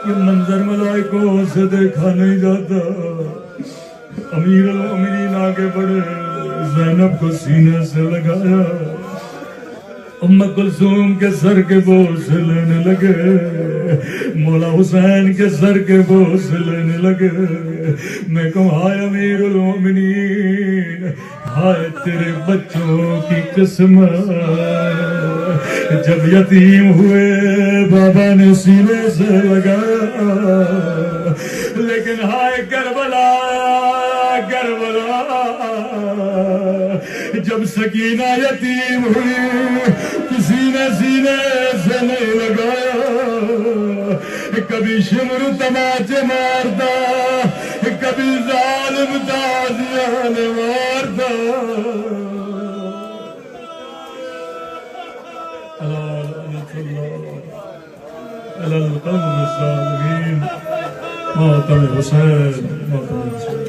Speaker 1: یہ منظر ملائکوں سے دیکھا نہیں جاتا۔ امیر المومنین آگے بڑھے، زینب کو سینے سے لگایا، ام کلثوم کے سر کے بوس لینے لگے، مولا حسین کے سر کے بوس لینے لگے۔ میں کہوں ہائے امیر المومنین، ہائے تیرے بچوں کی قسمت، جب یتیم ہوئے بابا نے سینے سے لگایا، لیکن ہائے کربلا کربلا، جب سکینہ یتیم ہوئی کسی نے سینے سے نہیں لگایا۔ کبھی شمر تماچے مارتا، کبھی ظالم تازیان مارتا۔ القوم الظالمین، ماتم حسین، ماتم حسین۔